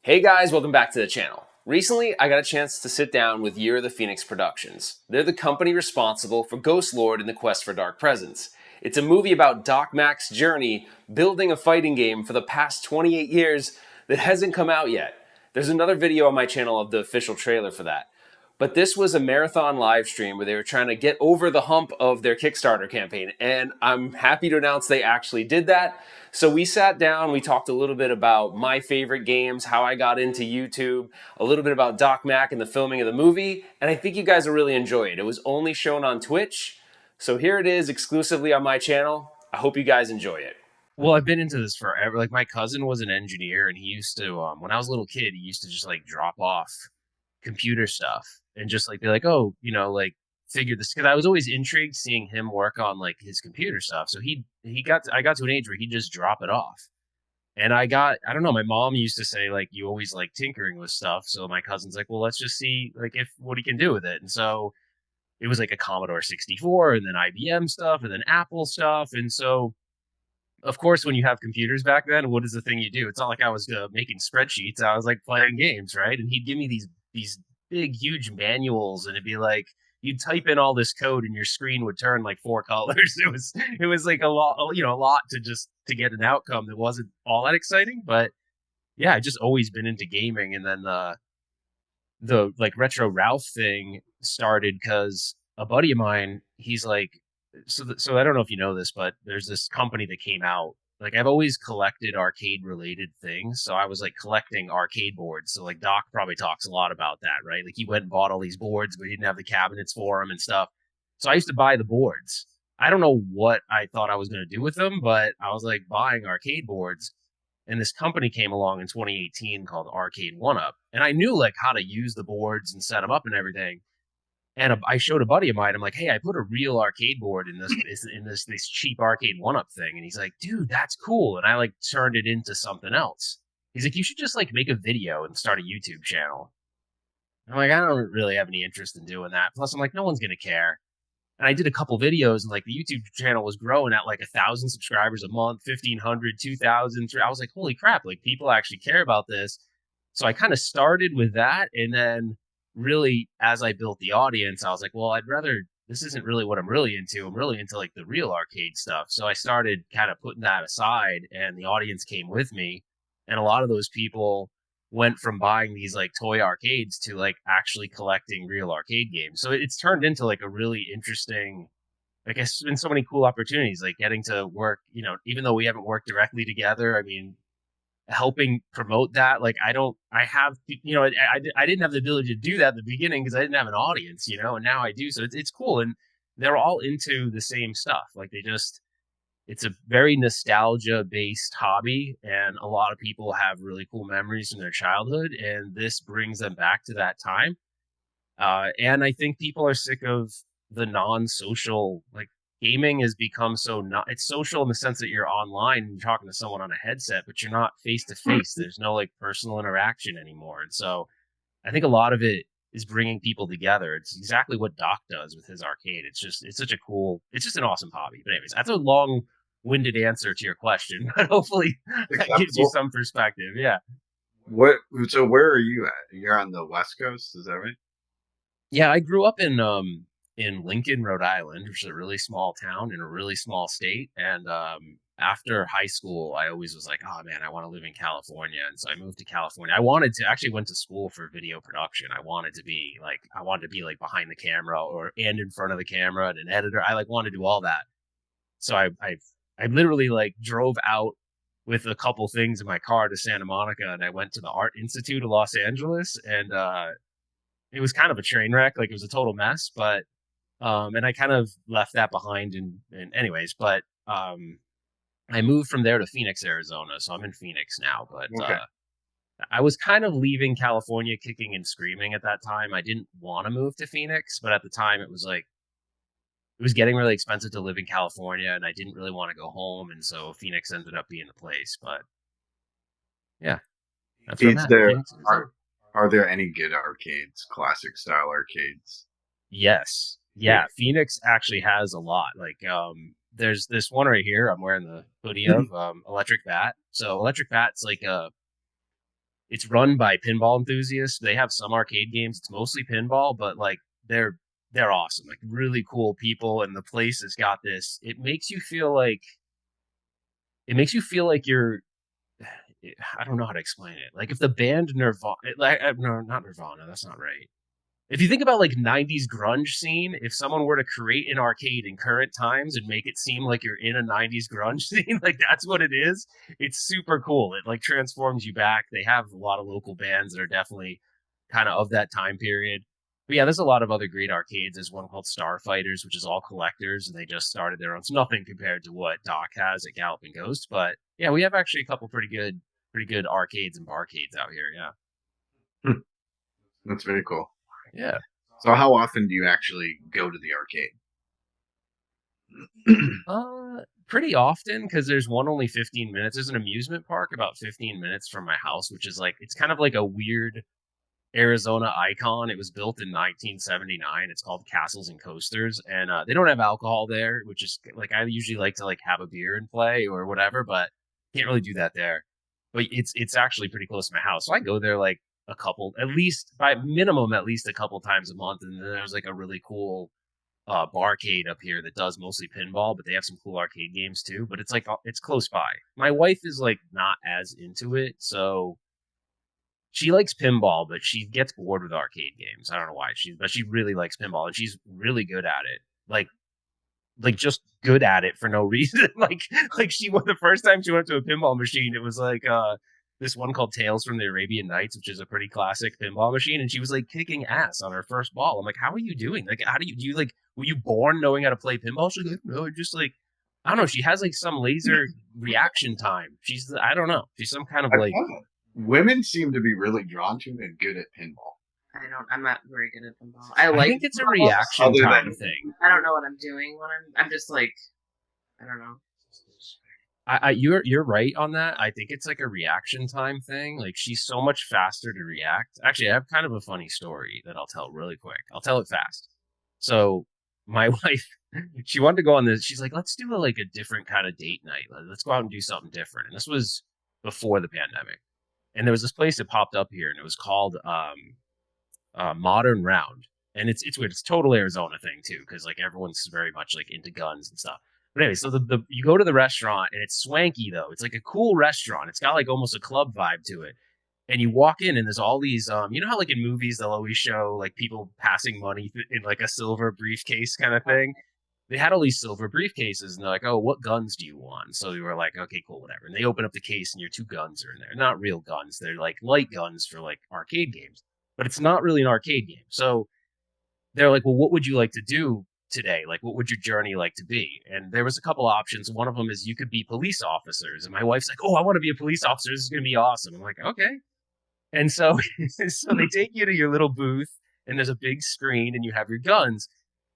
Hey guys, welcome back to the channel. Recently, I got a chance to sit down with Year of the Phoenix Productions. They're the company responsible for Ghostlord and the Quest for Dark Presence. It's a movie about Doc Mack's journey building a fighting game for the past 28 years that hasn't come out yet. There's another video on my channel of the official trailer for that. But this was a marathon live stream where they were trying to get over the hump of their Kickstarter campaign, and I'm happy to announce they actually did that. So we sat down, we talked a little bit about my favorite games, how I got into YouTube, a little bit about Doc Mack and the filming of the movie, and I think you guys will really enjoy it. It was only shown on Twitch, so here it is exclusively on my channel. I hope you guys enjoy it. Well, I've been into this forever. Like my cousin was an engineer, and he used to, when I was a little kid, he used to just like drop off computer stuff and just like be like, oh, figure this. Because I was always intrigued seeing him work on like his computer stuff. So I got to an age where he'd just drop it off, and I don't know. My mom used to say like, you always like tinkering with stuff. So my cousin's like, well, let's just see like if what he can do with it. And so it was like a Commodore 64, and then IBM stuff, and then Apple stuff, and so of course, when you have computers back then, what is the thing you do? It's not like I was making spreadsheets. I was like playing games, right? And he'd give me these big, huge manuals, and it'd be like you'd type in all this code, and your screen would turn like 4 colors. It was like a lot to get an outcome that wasn't all that exciting. But yeah, I just always been into gaming, and then the like retro Ralph thing started because a buddy of mine, he's like, so I don't know if you know this, but there's this company that came out. Like I've always collected arcade related things, so I was like collecting arcade boards. So like Doc probably talks a lot about that, right? Like he went and bought all these boards, but he didn't have the cabinets for them and stuff. So I used to buy the boards. I don't know what I thought I was going to do with them, but I was like buying arcade boards. And this company came along in 2018 called Arcade One Up, and I knew like how to use the boards and set them up and everything. And I showed a buddy of mine. I'm like, hey, I put a real arcade board in this cheap arcade one up thing, and he's like, dude, that's cool. And I like turned it into something else. He's like, you should just like make a video and start a YouTube channel. I'm like, I don't really have any interest in doing that. Plus, I'm like, no one's gonna care. And I did a couple videos, and like the YouTube channel was growing at like 1,000 subscribers a month, 1,500, 2,000. I was like, holy crap! Like people actually care about this. So I kind of started with that, and then really as I built the audience, I was like, well, this isn't really what I'm really into. I'm really into like the real arcade stuff. So I started kind of putting that aside, and the audience came with me. And a lot of those people went from buying these like toy arcades to like actually collecting real arcade games. So it's turned into like a really interesting, I guess, there's been so many cool opportunities, like getting to work, even though we haven't worked directly together. I mean, helping promote that, like I didn't have the ability to do that at the beginning because I didn't have an audience, and now I do. So it's cool, and they're all into the same stuff. Like it's a very nostalgia based hobby, and a lot of people have really cool memories from their childhood, and this brings them back to that time. And I think people are sick of the non-social, like gaming has become so not, it's social in the sense that you're online and you're talking to someone on a headset, but you're not face to face. There's no like personal interaction anymore. And so I think a lot of it is bringing people together. It's exactly what Doc does with his arcade. It's just an awesome hobby. But anyways, that's a long winded answer to your question, but hopefully that gives you some perspective. Yeah. So where are you at? You're on the West Coast, is that right? Yeah, I grew up in Lincoln, Rhode Island, which is a really small town in a really small state. And after high school, I always was like, oh man, I want to live in California. And so I moved to California. Actually went to school for video production. I wanted to be like behind the camera and in front of the camera and an editor. I like wanted to do all that. So I literally like drove out with a couple things in my car to Santa Monica, and I went to the Art Institute of Los Angeles, and it was kind of a train wreck. Like it was a total mess, but and I kind of left that behind and anyways, but I moved from there to Phoenix, Arizona. So I'm in Phoenix now, but Okay. I was kind of leaving California kicking and screaming at that time. I didn't want to move to Phoenix, but at the time it was getting really expensive to live in California, and I didn't really want to go home. And so Phoenix ended up being the place, but yeah, that's where I'm Is at. there Phoenix, are there any good arcades, classic style arcades? Yes. Yeah. Phoenix actually has a lot. Like, there's this one right here I'm wearing the hoodie of, Electric Bat. So Electric Bat's like It's run by pinball enthusiasts. They have some arcade games. It's mostly pinball, but like they're awesome. Like really cool people, and the place has got this. It makes you feel like you're. I don't know how to explain it. Like if the band Nirvana, no, not Nirvana. That's not right. If you think about like 90s grunge scene, if someone were to create an arcade in current times and make it seem like you're in a 90s grunge scene, like that's what it is. It's super cool. It like transforms you back. They have a lot of local bands that are definitely kind of that time period. But yeah, there's a lot of other great arcades. There's one called Starfighters, which is all collectors, and they just started their own. It's nothing compared to what Doc has at Galloping Ghost, but yeah, we have actually a couple pretty good arcades and barcades out here. Yeah. That's very cool. Yeah. So how often do you actually go to the arcade? Pretty often, because there's one only 15 minutes. There's an amusement park about 15 minutes from my house, which is like, it's kind of like a weird Arizona icon. It was built in 1979. It's called Castles and Coasters, and they don't have alcohol there, which is like, I usually like to like have a beer and play or whatever, but can't really do that there. But it's actually pretty close to my house, so I go there like a couple, at least by minimum, at least a couple times a month. And then there's like a really cool barcade up here that does mostly pinball, but they have some cool arcade games too. But it's like it's close by. My wife is like not as into it, so she likes pinball, but she gets bored with arcade games. I don't know why but she really likes pinball, and she's really good at it. Like just good at it for no reason. like she went the first time she went to a pinball machine, it was like this one called Tales from the Arabian Nights, which is a pretty classic pinball machine, and she was like kicking ass on her first ball. I'm like, how are you doing? Like, how do you like, were you born knowing how to play pinball? She's like, no, just like, I don't know. She has like some laser reaction time. I don't know. She's some kind of like. Women seem to be really drawn to and good at pinball. I'm not very good at pinball. I think it's a reaction time thing. I don't know what I'm doing when I'm just like, I don't know. You're right on that. I think it's like a reaction time thing. Like she's so much faster to react. Actually, I have kind of a funny story that I'll tell really quick. I'll tell it fast. So my wife, she wanted to go on this. She's like, let's do a different kind of date night. Let's go out and do something different. And this was before the pandemic. And there was this place that popped up here, and it was called Modern Round. And it's weird. It's total Arizona thing too, because like everyone's very much like into guns and stuff. But anyway, so the you go to the restaurant, and it's swanky though. It's like a cool restaurant. It's got like almost a club vibe to it. And you walk in, and there's all these you know how like in movies they'll always show like people passing money in like a silver briefcase kind of thing. They had all these silver briefcases, and they're like, oh, what guns do you want? So we were like, okay, cool, whatever. And they open up the case, and your 2 guns are in there. Not real guns. They're like light guns for like arcade games. But it's not really an arcade game. So they're like, well, what would you like to do today? Like, what would your journey like to be? And there was a couple options. One of them is you could be police officers. And my wife's like, oh, I want to be a police officer. This is going to be awesome. I'm like, okay. And so, so they take you to your little booth, and there's a big screen, and you have your guns.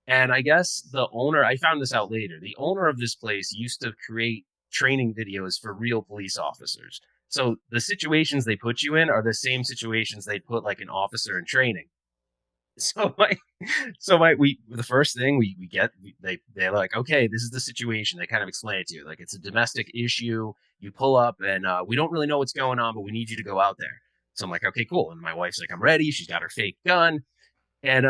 And I guess the owner, I found this out later, the owner of this place used to create training videos for real police officers. So the situations they put you in are the same situations they'd put like an officer in training. So the first thing they're like, okay, this is the situation. They kind of explain it to you. Like, it's a domestic issue. You pull up, and we don't really know what's going on, but we need you to go out there. So I'm like, okay, cool. And my wife's like, I'm ready. She's got her fake gun. And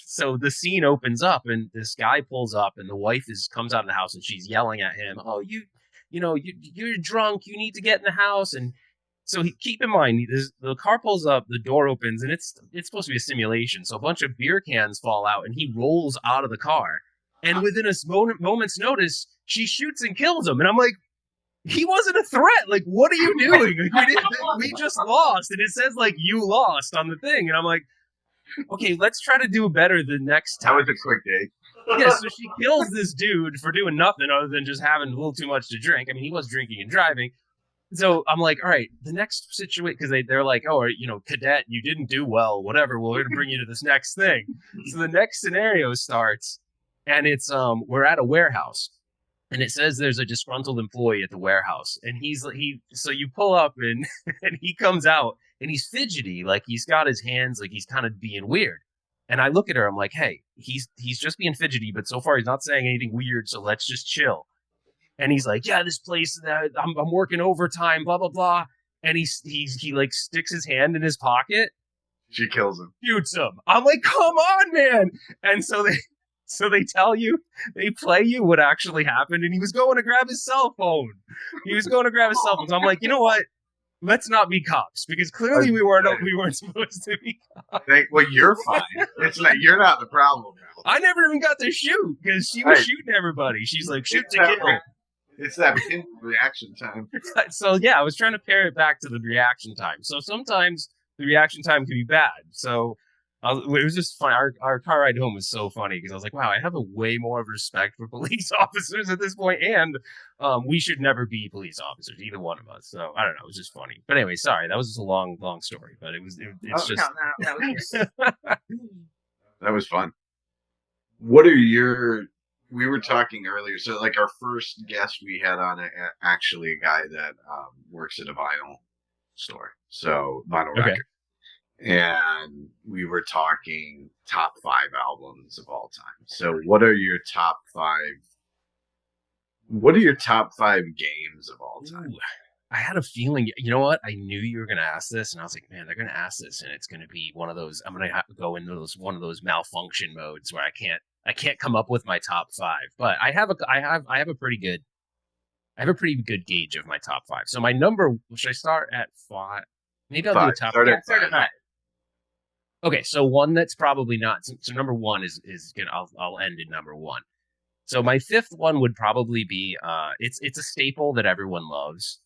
so the scene opens up, and this guy pulls up, and the wife comes out of the house, and she's yelling at him, oh, you're drunk. You need to get in the house. And so keep in mind, the car pulls up, the door opens, and it's supposed to be a simulation. So a bunch of beer cans fall out, and he rolls out of the car. And within a moment's notice, she shoots and kills him. And I'm like, he wasn't a threat. Like, what are you doing? We just lost. And it says, like, you lost on the thing. And I'm like, okay, let's try to do better the next time. That was a quick date. Yeah, so she kills this dude for doing nothing other than just having a little too much to drink. I mean, he was drinking and driving. So I'm like, all right, the next situation, because they're like, oh, cadet, you didn't do well, whatever. Well, we're going to bring you to this next thing. So the next scenario starts, and it's we're at a warehouse. And it says there's a disgruntled employee at the warehouse. And so you pull up, and and he comes out, and he's fidgety, like he's got his hands, like he's kind of being weird. And I look at her, I'm like, hey, he's just being fidgety, but so far he's not saying anything weird, so let's just chill. And he's like, yeah, this place, I'm working overtime, blah, blah, blah. and he like sticks his hand in his pocket, She kills him. shoots him. I'm like, come on, man! And so they tell you, they play you what actually happened, and he was going to grab his cell phone. So I'm like, you know what? Let's not be cops, because clearly we weren't supposed to be. Well, you're fine. It's not. You're not the problem. I never even got to shoot because she was shooting everybody. She's like, shoot to kill. It's that reaction time. So yeah, I was trying to pair it back to the reaction time. So sometimes the reaction time can be bad. So it was just fun. Our car ride home was so funny because I was like, wow, I have a way more of respect for police officers at this point, and we should never be police officers, either one of us. So I don't know, it was just funny. But anyway, sorry, that was just a long story. But it's just That was good. That was fun. What are your? We were talking earlier, so like our first guest we had on actually a guy that works at a vinyl store, so vinyl record, and we were talking top 5 albums of all time. So what are your top 5? What are your top 5 games of all time? Ooh, I had a feeling. You know what? I knew you were going to ask this, and I was like, man, they're going to ask this, and it's going to be one of those. I'm going to have to go into one of those malfunction modes where I can't come up with my top 5. But I have a pretty good gauge of my top 5. So my number, should I start at 5? Maybe I'll do the top 5. Start at 5. Okay, so one that's probably not. So number 1 is gonna. I'll end at number 1. So my 5th one would probably be. It's a staple that everyone loves.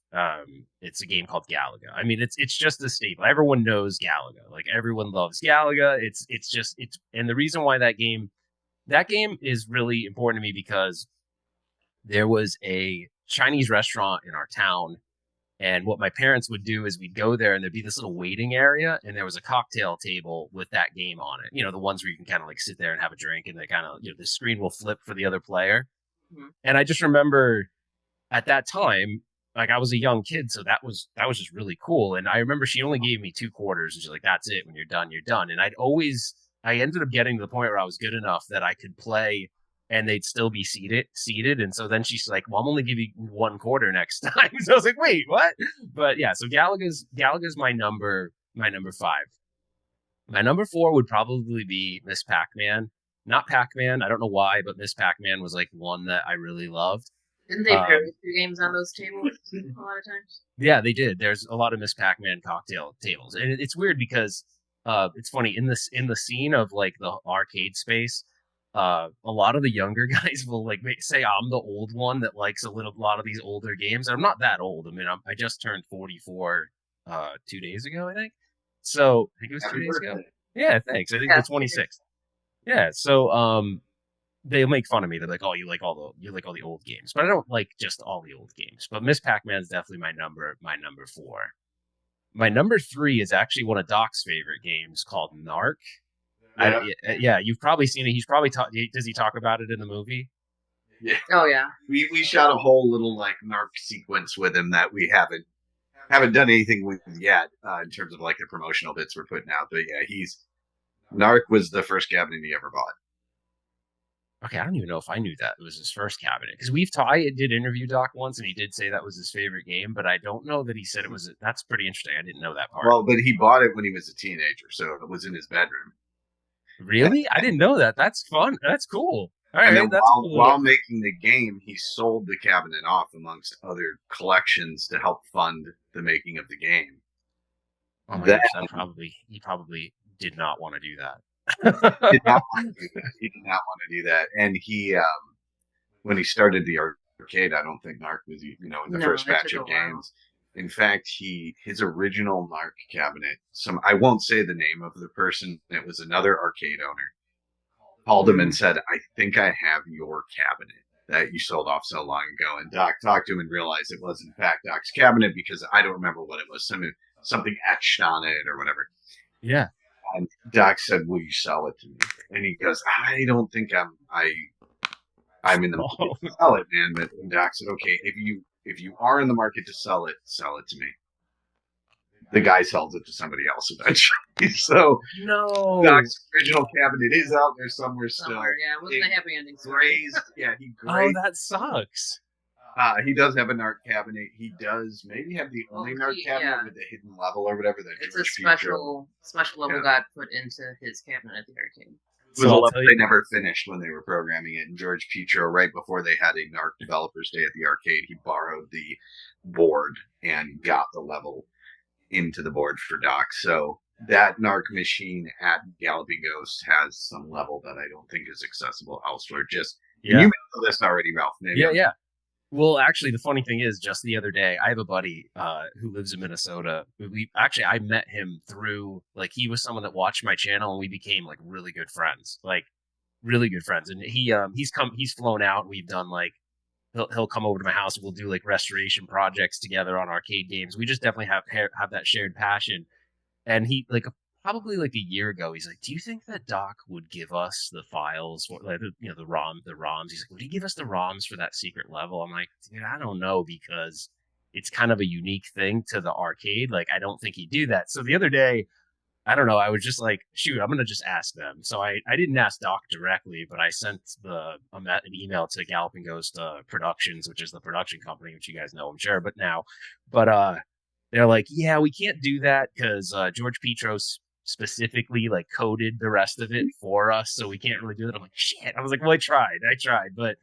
It's a game called Galaga. I mean, it's just a staple. Everyone knows Galaga. Like everyone loves Galaga. It's and the reason why that game is really important to me because there was a Chinese restaurant in our town, and what my parents would do is we'd go there and there'd be this little waiting area, and there was a cocktail table with that game on it. You know, the ones where you can kind of like sit there and have a drink, and they kind of, the screen will flip for the other player. Mm-hmm. And I just remember at that time, like I was a young kid, so that was just really cool. And I remember she only gave me 2 quarters, and she's like, "That's it. When you're done, you're done." And I ended up getting to the point where I was good enough that I could play, and they'd still be seated. And so then she's like, "Well, I'm only giving you 1 quarter next time." So I was like, "Wait, what?" But yeah, so Galaga's my number 5. My number 4 would probably be Miss Pac-Man. Not Pac-Man. I don't know why, but Miss Pac-Man was like one that I really loved. Didn't they pair the 2 games on those tables a lot of times? Yeah, they did. There's a lot of Miss Pac-Man cocktail tables, and it's weird because it's funny in the scene of like the arcade space. A lot of the younger guys will like say I'm the old one that likes a lot of these older games. I'm not that old. I mean, I just turned 44 2 days ago, I think. So I think it was 2 days ago. Yeah, thanks. I think the 26th. Yeah, so they'll make fun of me. They're like, "Oh, you like all the old games," but I don't like just all the old games. But Miss Pac-Man is definitely my number 4. My number 3 is actually one of Doc's favorite games called Narc. Yeah, you've probably seen it. He's probably does he talk about it in the movie? Yeah. Oh yeah. We shot a whole little like Narc sequence with him that we haven't done anything with yet in terms of like the promotional bits we're putting out. But yeah, Narc was the first cabinet he ever bought. Okay, I don't even know if I knew that it was his first cabinet because I did interview Doc once and he did say that was his favorite game, but I don't know that he said it was. That's pretty interesting. I didn't know that part. Well, but he bought it when he was a teenager, so it was in his bedroom. Really? I didn't know that. That's fun. That's cool. All right, and that's cool. While making the game, he sold the cabinet off amongst other collections to help fund the making of the game. Oh my gosh, he probably did not want to do that. He did not want to do that. And he, when he started the arcade, I don't think Narc was, in the first batch of games. In fact, his original Narc cabinet, I won't say the name of the person, it was another arcade owner, called him and said, "I think I have your cabinet that you sold off so long ago." And Doc talked to him and realized it was in fact Doc's cabinet because I don't remember what it was, something etched on it or whatever. Yeah. And Doc said, "Will you sell it to me?" And he goes, "I don't think I'm in the market to sell it, man." But Doc said, "Okay, if you are in the market to sell it to me." The guy sells it to somebody else eventually. So no, Doc's original cabinet is out there somewhere still. Yeah, it wasn't a happy ending story. He grazed. Oh, that sucks. He does have a Narc cabinet. He does maybe have the only Narc cabinet yeah. with the hidden level or whatever. That It's a George Petro. special level Yeah. got put into his cabinet at the arcade. It was So a I'll level tell they you- never finished when they were programming it. And George Petro, right before they had a Narc Developers Day at the arcade, he borrowed the board and got the level into the board for Doc. So that Narc machine at Galloping Ghost has some level that I don't think is accessible elsewhere. Just and you may know this already, Ralph. Maybe Yeah. Well, actually, the funny thing is, just the other day, I have a buddy who lives in Minnesota. I met him through, like, he was someone that watched my channel, and we became like really good friends, And he's flown out. And we've done like he'll come over to my house. And we'll do like restoration projects together on arcade games. We just definitely have that shared passion. And he probably like a year ago, he's like, "Do you think that Doc would give us the files, for, like, the ROMs?" He's like, "Would he give us the ROMs for that secret level?" I'm like, "Dude, I don't know, because it's kind of a unique thing to the arcade. Like, I don't think he'd do that." So the other day, I don't know, I was just like, "Shoot, I'm gonna just ask them." So I didn't ask Doc directly, but I sent an email to Galloping Ghost Productions, which is the production company, which you guys know, I'm sure, but they're like, "Yeah, we can't do that because George Petros specifically like coded the rest of it for us, so we can't really do it." I'm like, "Shit." I was like, "Well, I tried, but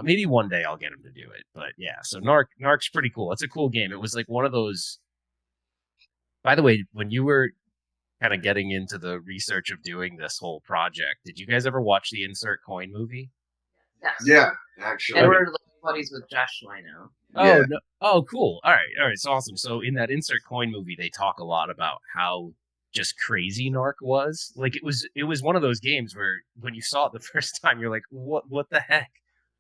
maybe one day I'll get him to do it." But yeah, so Narc's pretty cool. It's a cool game. It was like one of those. By the way, when you were kind of getting into the research of doing this whole project, did you guys ever watch the Insert Coin movie? Yes. Yeah, actually. And we're like buddies with Josh now. Oh, Yeah. no. Oh, cool. All right, it's awesome. So in that Insert Coin movie, they talk a lot about how just crazy Narc was. Like, it was one of those games where when you saw it the first time, you're like, what the heck?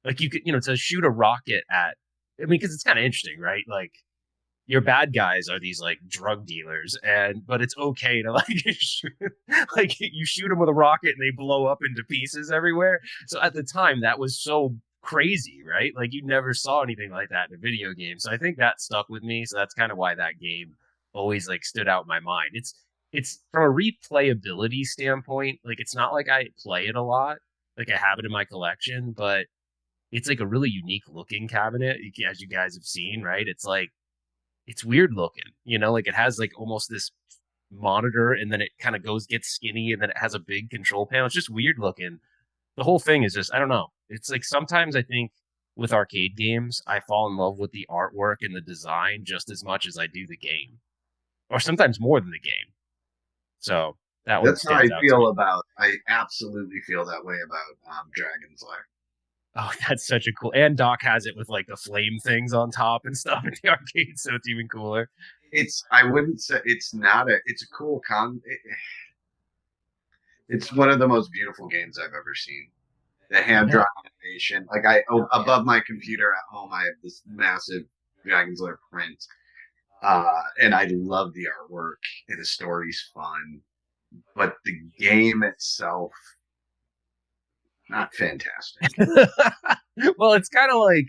Like, you could, to shoot a rocket at, I mean, because it's kind of interesting, right? Like, your bad guys are these like drug dealers, but it's okay to like like you shoot them with a rocket and they blow up into pieces everywhere. So at the time, that was so crazy, right? Like, you never saw anything like that in a video game. So I think that stuck with me. So that's kind of why that game always like stood out in my mind. It's from a replayability standpoint, like, it's not like I play it a lot. Like, I have it in my collection, but it's like a really unique looking cabinet, as you guys have seen, right? It's like, it's weird looking, like it has like almost this monitor, and then it kind of gets skinny, and then it has a big control panel. It's just weird looking. The whole thing is just, I don't know. It's like, sometimes I think with arcade games, I fall in love with the artwork and the design just as much as I do the game, or sometimes more than the game. So That's how I feel about. I absolutely feel that way about Dragon's Lair. Oh, that's such a cool. And Doc has it with like the flame things on top and stuff in the arcade, so it's even cooler. I wouldn't say it's not it's a cool it's one of the most beautiful games I've ever seen. The hand drawn animation, like above my computer at home, I have this massive Dragon's Lair print, and I love the artwork, and the story's fun, but the game itself, not fantastic. Well, it's kind of like,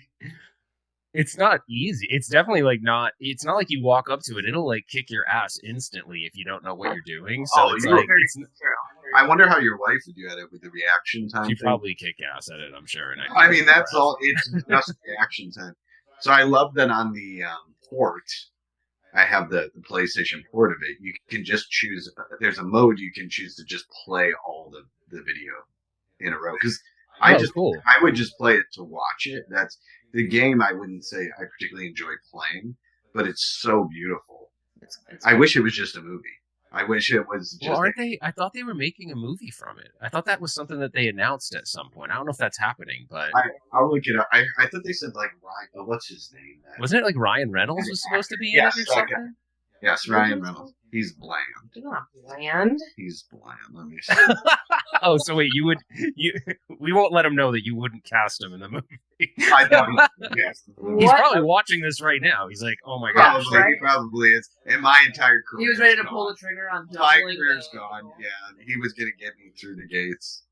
it's not easy. It's definitely like not. It's not like you walk up to it; it'll like kick your ass instantly if you don't know what you're doing. So it's like, I wonder how your wife would do at it with the reaction time. She probably kick ass at it, I'm sure. And I mean, that's all. It's just reaction time. So I love that on the port, I have the PlayStation port of it. You can just choose. There's a mode you can choose to just play all the video in a row, because cool. I would just play it to watch it. That's the game. I wouldn't say I particularly enjoy playing, but it's so beautiful. I wish it was just a movie. I wish it was just. Well, aren't they? I thought they were making a movie from it. I thought that was something that they announced at some point. I don't know if that's happening, but I'll look it up. I thought they said like Ryan. What's his name? Wasn't it like Ryan Reynolds was supposed to be in it or something? Yes, Ryan Reynolds. He's bland. You're not bland. He's bland. Let me see. Oh, so wait, we won't let him know that you wouldn't cast him in the movie. I don't. Yes. He's probably watching this right now. He's like, "Oh my gosh." He probably is. And my entire career. He was ready to pull the trigger on my doubling. career's gone. Yeah, he was gonna get me through the gates.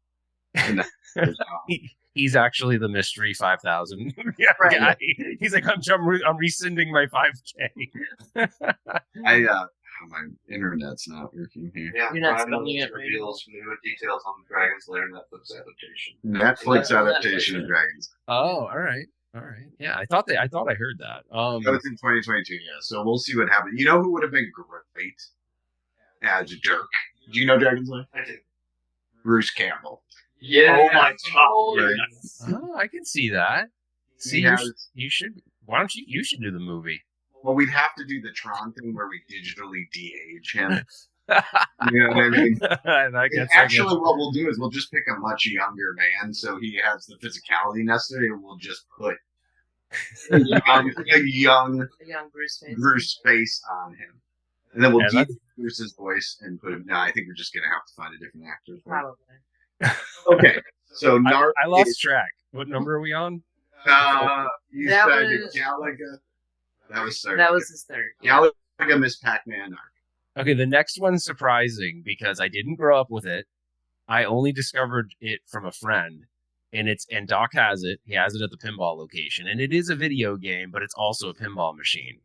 He's actually the mystery 5,000 Right. guy. He's like, I'm rescinding my 5K. My internet's not working here. Yeah, You're not Ryan spelling Reynolds it right. reveals new details on the Dragon's Lair Netflix adaptation. Netflix adaptation of Dragons. Oh, all right. All right. Yeah, I thought I heard that. That was in 2022. Yeah, so we'll see what happens. You know who would have been great as Dirk? Do you know Dragon's Lair? I do. Bruce Campbell. Yeah. Oh my Oh, God. yes. Oh, I can see that. See, He has, you should. Why don't you? You should do the movie. well, we'd have to do the Tron thing where we digitally de-age him. You know what I mean? I guess, Actually, what we'll do is we'll just pick a much younger man, so he has the physicality necessary, and we'll just put a young A young Bruce face. Bruce face on him, and then we'll Yeah, do that's- Bruce's voice and put him. No, I think we're just gonna have to find a different actor. For it. Probably. Okay, so Narc. I lost track. What number are we on? You That said was- Galaga. That was third. That was his third. Galaga, Miss Pac-Man, Narc. Okay, the next one's surprising because I didn't grow up with it. I only discovered it from a friend, and Doc has it. He has it at the pinball location, and it is a video game, but it's also a pinball machine.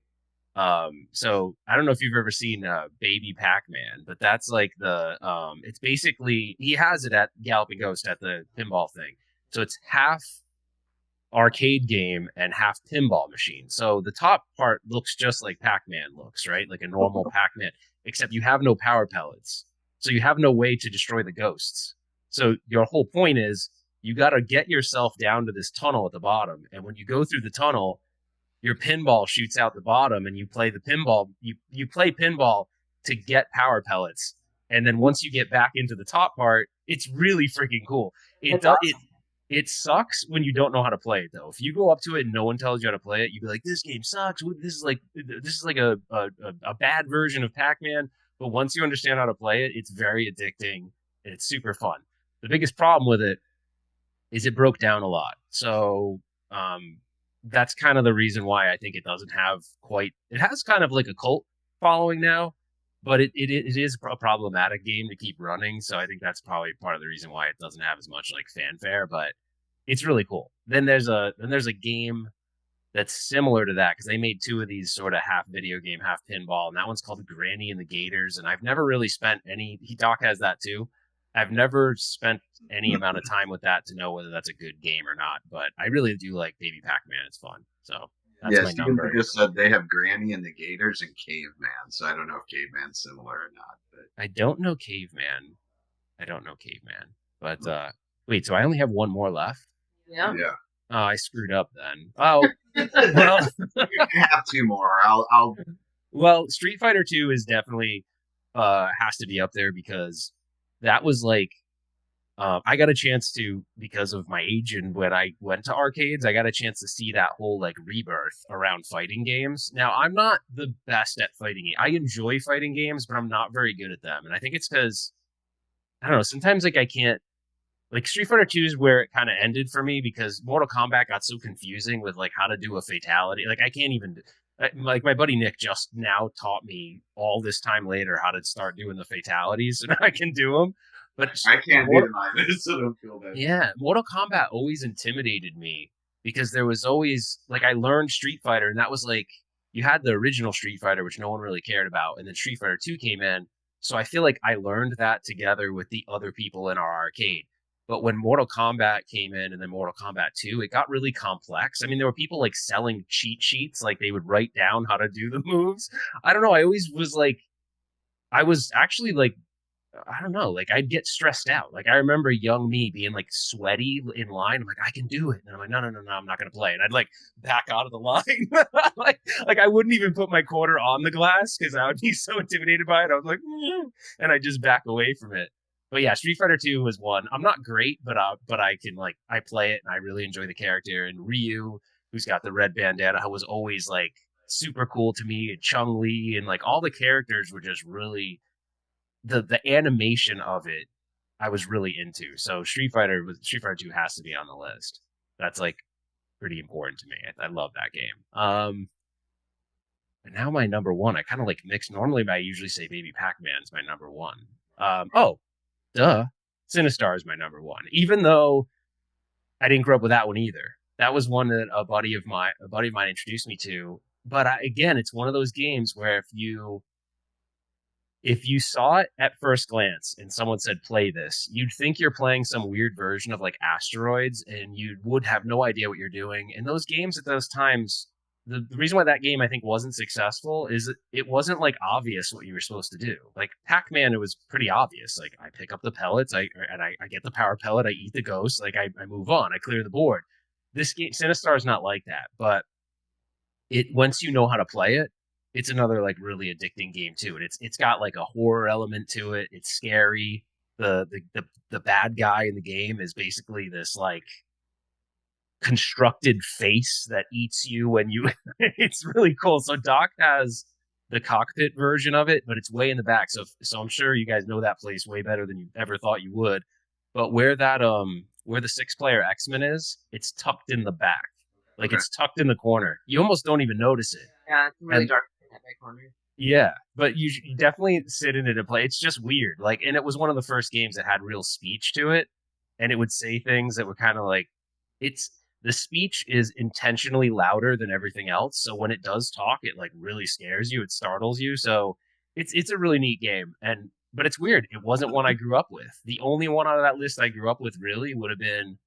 So I don't know if you've ever seen Baby Pac-Man, but that's like it's basically, he has it at Galloping Ghost at the pinball thing. So it's half arcade game and half pinball machine. So the top part looks just like Pac-Man looks, right? Like a normal Pac-Man, except you have no power pellets. So you have no way to destroy the ghosts. So your whole point is you got to get yourself down to this tunnel at the bottom. And when you go through the tunnel, your pinball shoots out the bottom and you play the pinball. You play pinball to get power pellets. And then once you get back into the top part, it's really freaking cool. It sucks when you don't know how to play it, though. If you go up to it and no one tells you how to play it, you'd be like, "This game sucks. This is like a bad version of Pac-Man." But once you understand how to play it, it's very addicting and it's super fun. The biggest problem with it is it broke down a lot. So that's kind of the reason why I think it doesn't have quite. It has kind of like a cult following now, but it is a problematic game to keep running. So I think that's probably part of the reason why it doesn't have as much like fanfare. But it's really cool. Then there's a game that's similar to that because they made two of these sort of half video game, half pinball, and that one's called Granny and the Gators. And I've never really spent any. Doc has that too. I've never spent any amount of time with that to know whether that's a good game or not. But I really do like Baby Pac-Man. It's fun. So that's my Steven number. just said they have Granny and the Gators and Caveman, so I don't know if Caveman's similar or not. But I don't know Caveman. But wait, so I only have one more left? Yeah. yeah, Oh, I screwed up then. Oh, well, you can have two more. I'll well, Street Fighter 2 is definitely has to be up there because that was like I got a chance to, because of my age and when I went to arcades, I got a chance to see that whole like rebirth around fighting games. Now, I'm not the best at fighting games. I enjoy fighting games, but I'm not very good at them. And I think it's because, I don't know, sometimes like I can't, like Street Fighter 2 is where it kind of ended for me because Mortal Kombat got so confusing with like how to do a fatality. Like I can't even, like my buddy Nick just now taught me all this time later how to start doing the fatalities and I can do them. But I can't do them either, so don't feel bad. yeah, Mortal Kombat always intimidated me because there was always like I learned Street Fighter and that was like you had the original Street Fighter which no one really cared about and then Street Fighter 2 came in. So I feel like I learned that together with the other people in our arcade. But when Mortal Kombat came in and then Mortal Kombat 2, it got really complex. I mean, there were people like selling cheat sheets, like they would write down how to do the moves. I don't know. I always was like, I was actually like, I don't know, like I'd get stressed out. Like I remember young me being like sweaty in line. I'm like, I can do it. And I'm like, no, I'm not going to play. And I'd like back out of the line. like I wouldn't even put my quarter on the glass because I would be so intimidated by it. I was like, and I just back away from it. But yeah, Street Fighter 2 was one. I'm not great, but I can like, I play it and I really enjoy the character. And Ryu, who's got the red bandana, was always like super cool to me. And Chun-Li and like all the characters were just really, the animation of it, I was really into. So Street Fighter 2 has to be on the list. That's like pretty important to me. I love that game. And now my number one, I kind of like mix. Normally, I usually say Baby Pac-Man is my number one. Cinestar is my number one. Even though I didn't grow up with that one either. That was one that a buddy of mine introduced me to. But again, it's one of those games where if you saw it at first glance and someone said play this, you'd think you're playing some weird version of like Asteroids, and you would have no idea what you're doing. And those games at those times, the reason why that game I think wasn't successful is it wasn't like obvious what you were supposed to do. Like Pac-Man, it was pretty obvious. Like I pick up the pellets, I get the power pellet, I eat the ghost, like I move on, I clear the board. This game, Cinestar, is not like that, but it once you know how to play it, it's another like really addicting game too. And it's got like a horror element to it. It's scary. The bad guy in the game is basically this like constructed face that eats you when you it's really cool. So Doc has the cockpit version of it, but it's way in the back. So I'm sure you guys know that place way better than you ever thought you would. But where the 6-player X-Men is, it's tucked in the back. Like it's tucked in the corner. You almost don't even notice it. Yeah, it's really dark in that back corner. Yeah, but you definitely sit in it and play. It's just weird. Like, and it was one of the first games that had real speech to it, and it would say things that were kind of like, the speech is intentionally louder than everything else. So when it does talk, it like really scares you. It startles you. So it's a really neat game. But it's weird. It wasn't one I grew up with. The only one out of that list I grew up with really would have been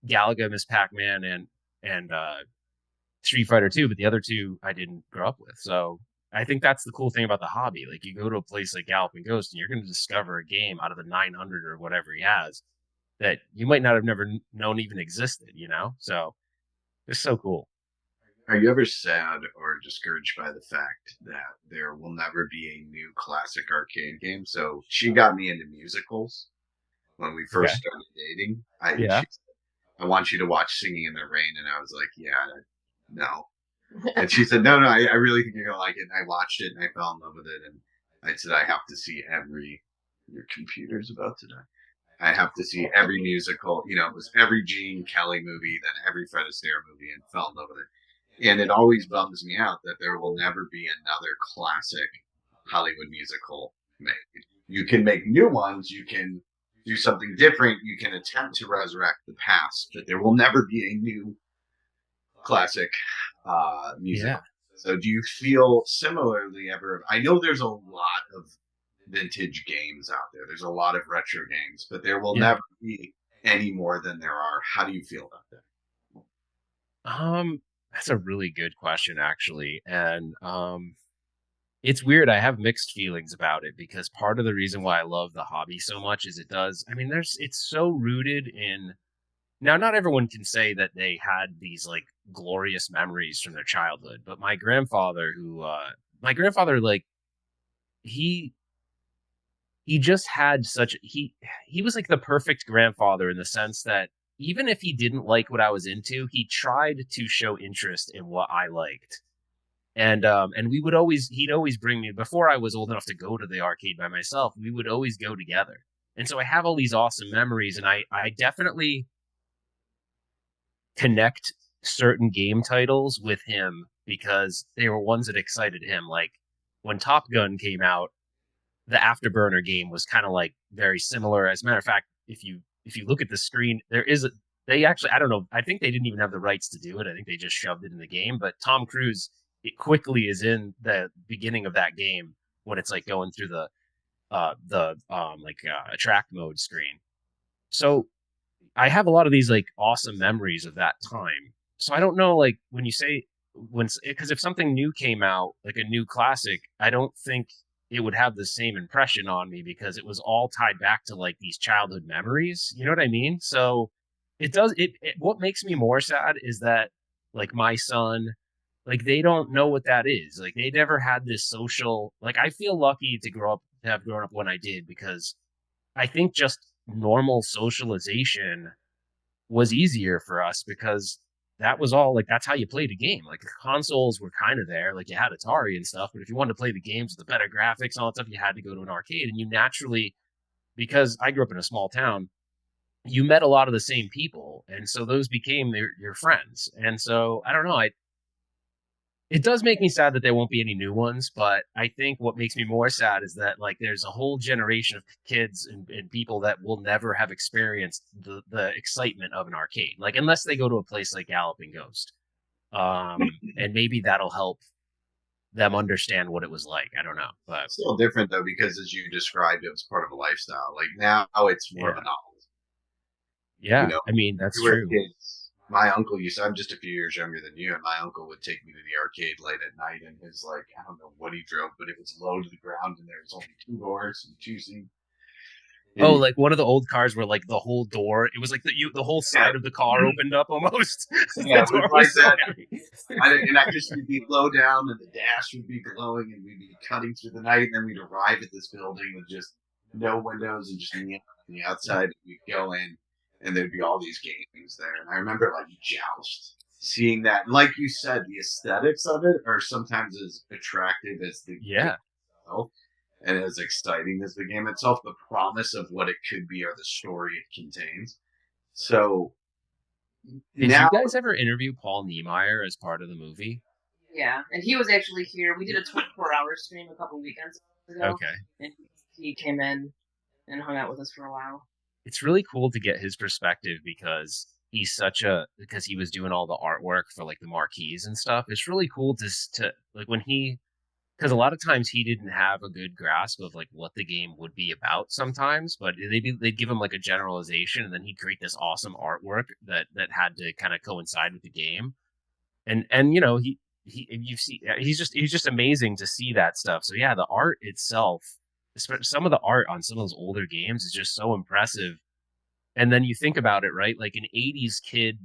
Galaga, Miss Pac-Man, and Street Fighter 2, but the other two I didn't grow up with. So I think that's the cool thing about the hobby. Like you go to a place like Galloping Ghost and you're going to discover a game out of the 900 or whatever he has that you might not have never known even existed, you know? So it's so cool. Are you ever sad or discouraged by the fact that there will never be a new classic arcade game? So she got me into musicals when we first started dating. She said, I want you to watch Singing in the Rain. And I was like, yeah, no. And she said, no, I really think you're going to like it. And I watched it and I fell in love with it. And I said, I have to see your computer's about to die. I have to see every musical. You know, it was every Gene Kelly movie, then every Fred Astaire movie, and fell in love with it. And it always bums me out that there will never be another classic Hollywood musical made. You can make new ones. You can do something different. You can attempt to resurrect the past, but there will never be a new classic musical. Yeah. So do you feel similarly ever? I know there's a lot of vintage games out there. There's a lot of retro games, but there will never be any more than there are. How do you feel about that? That's a really good question, actually. And it's weird. I have mixed feelings about it because part of the reason why I love the hobby so much is it's so rooted in. Now, not everyone can say that they had these like glorious memories from their childhood, but my grandfather, like he just had he was like the perfect grandfather in the sense that even if he didn't like what I was into, he tried to show interest in what I liked. And he'd always bring me, before I was old enough to go to the arcade by myself, we would always go together. And so I have all these awesome memories, and I definitely connect certain game titles with him because they were ones that excited him. Like when Top Gun came out, the Afterburner game was kind of like very similar. As a matter of fact, if you look at the screen, I don't know, I think they didn't even have the rights to do it. I think they just shoved it in the game, but Tom Cruise, it quickly is in the beginning of that game when it's like going through the track mode screen. So I have a lot of these like awesome memories of that time. So I don't know, like when you say because if something new came out, like a new classic, I don't think it would have the same impression on me because it was all tied back to like these childhood memories. You know what I mean? So what makes me more sad is that like my son, like they don't know what that is. Like they never had this social, like I feel lucky to have grown up when I did, because I think just normal socialization was easier for us because that was all, like, that's how you played a game. Like the consoles were kind of there, like you had Atari and stuff, but if you wanted to play the games with the better graphics and all that stuff, you had to go to an arcade. And you naturally, because I grew up in a small town, you met a lot of the same people, and so those became your friends. And so I don't know, it does make me sad that there won't be any new ones, but I think what makes me more sad is that like there's a whole generation of kids and people that will never have experienced the excitement of an arcade, like unless they go to a place like Galloping Ghost. And maybe that'll help them understand what it was like. I don't know, but Still different though, because as you described, it was part of a lifestyle. Like now, it's more of a novelty. You yeah, know, I mean that's we were true. kids. My uncle used. I'm just a few years younger than you, and my uncle would take me to the arcade late at night, and his like I don't know what he drove, but it was low to the ground, and there was only 2 doors and 2 seats. Oh, And like one of the old cars where like the whole door, it was like the whole yeah, side of the car opened up almost. yeah, The it was door like was so that. heavy. And I just would be low down, and the dash would be glowing, and we'd be cutting through the night, and then we'd arrive at this building with just no windows and just me on the outside. And we'd go in, and there'd be all these games there. And I remember like Joust, seeing that, and like you said, the aesthetics of it are sometimes as attractive as the game Yeah. itself, and as exciting as the game itself. The promise of what it could be or the story it contains. So Did now, you guys ever interview Paul Niemeyer as part of the movie? Yeah, and he was actually here. We did a 24-hour stream a couple weekends ago, Okay. and he came in and hung out with us for a while. It's really cool to get his perspective because because he was doing all the artwork for like the marquees and stuff. It's really cool to like when because a lot of times he didn't have a good grasp of like what the game would be about sometimes, but they'd give him like a generalization and then he'd create this awesome artwork that had to kind of coincide with the game. And you know, you see he's just amazing to see that stuff. So yeah, the art itself, some of the art on some of those older games is just so impressive. And then you think about it, right? Like an 80s kid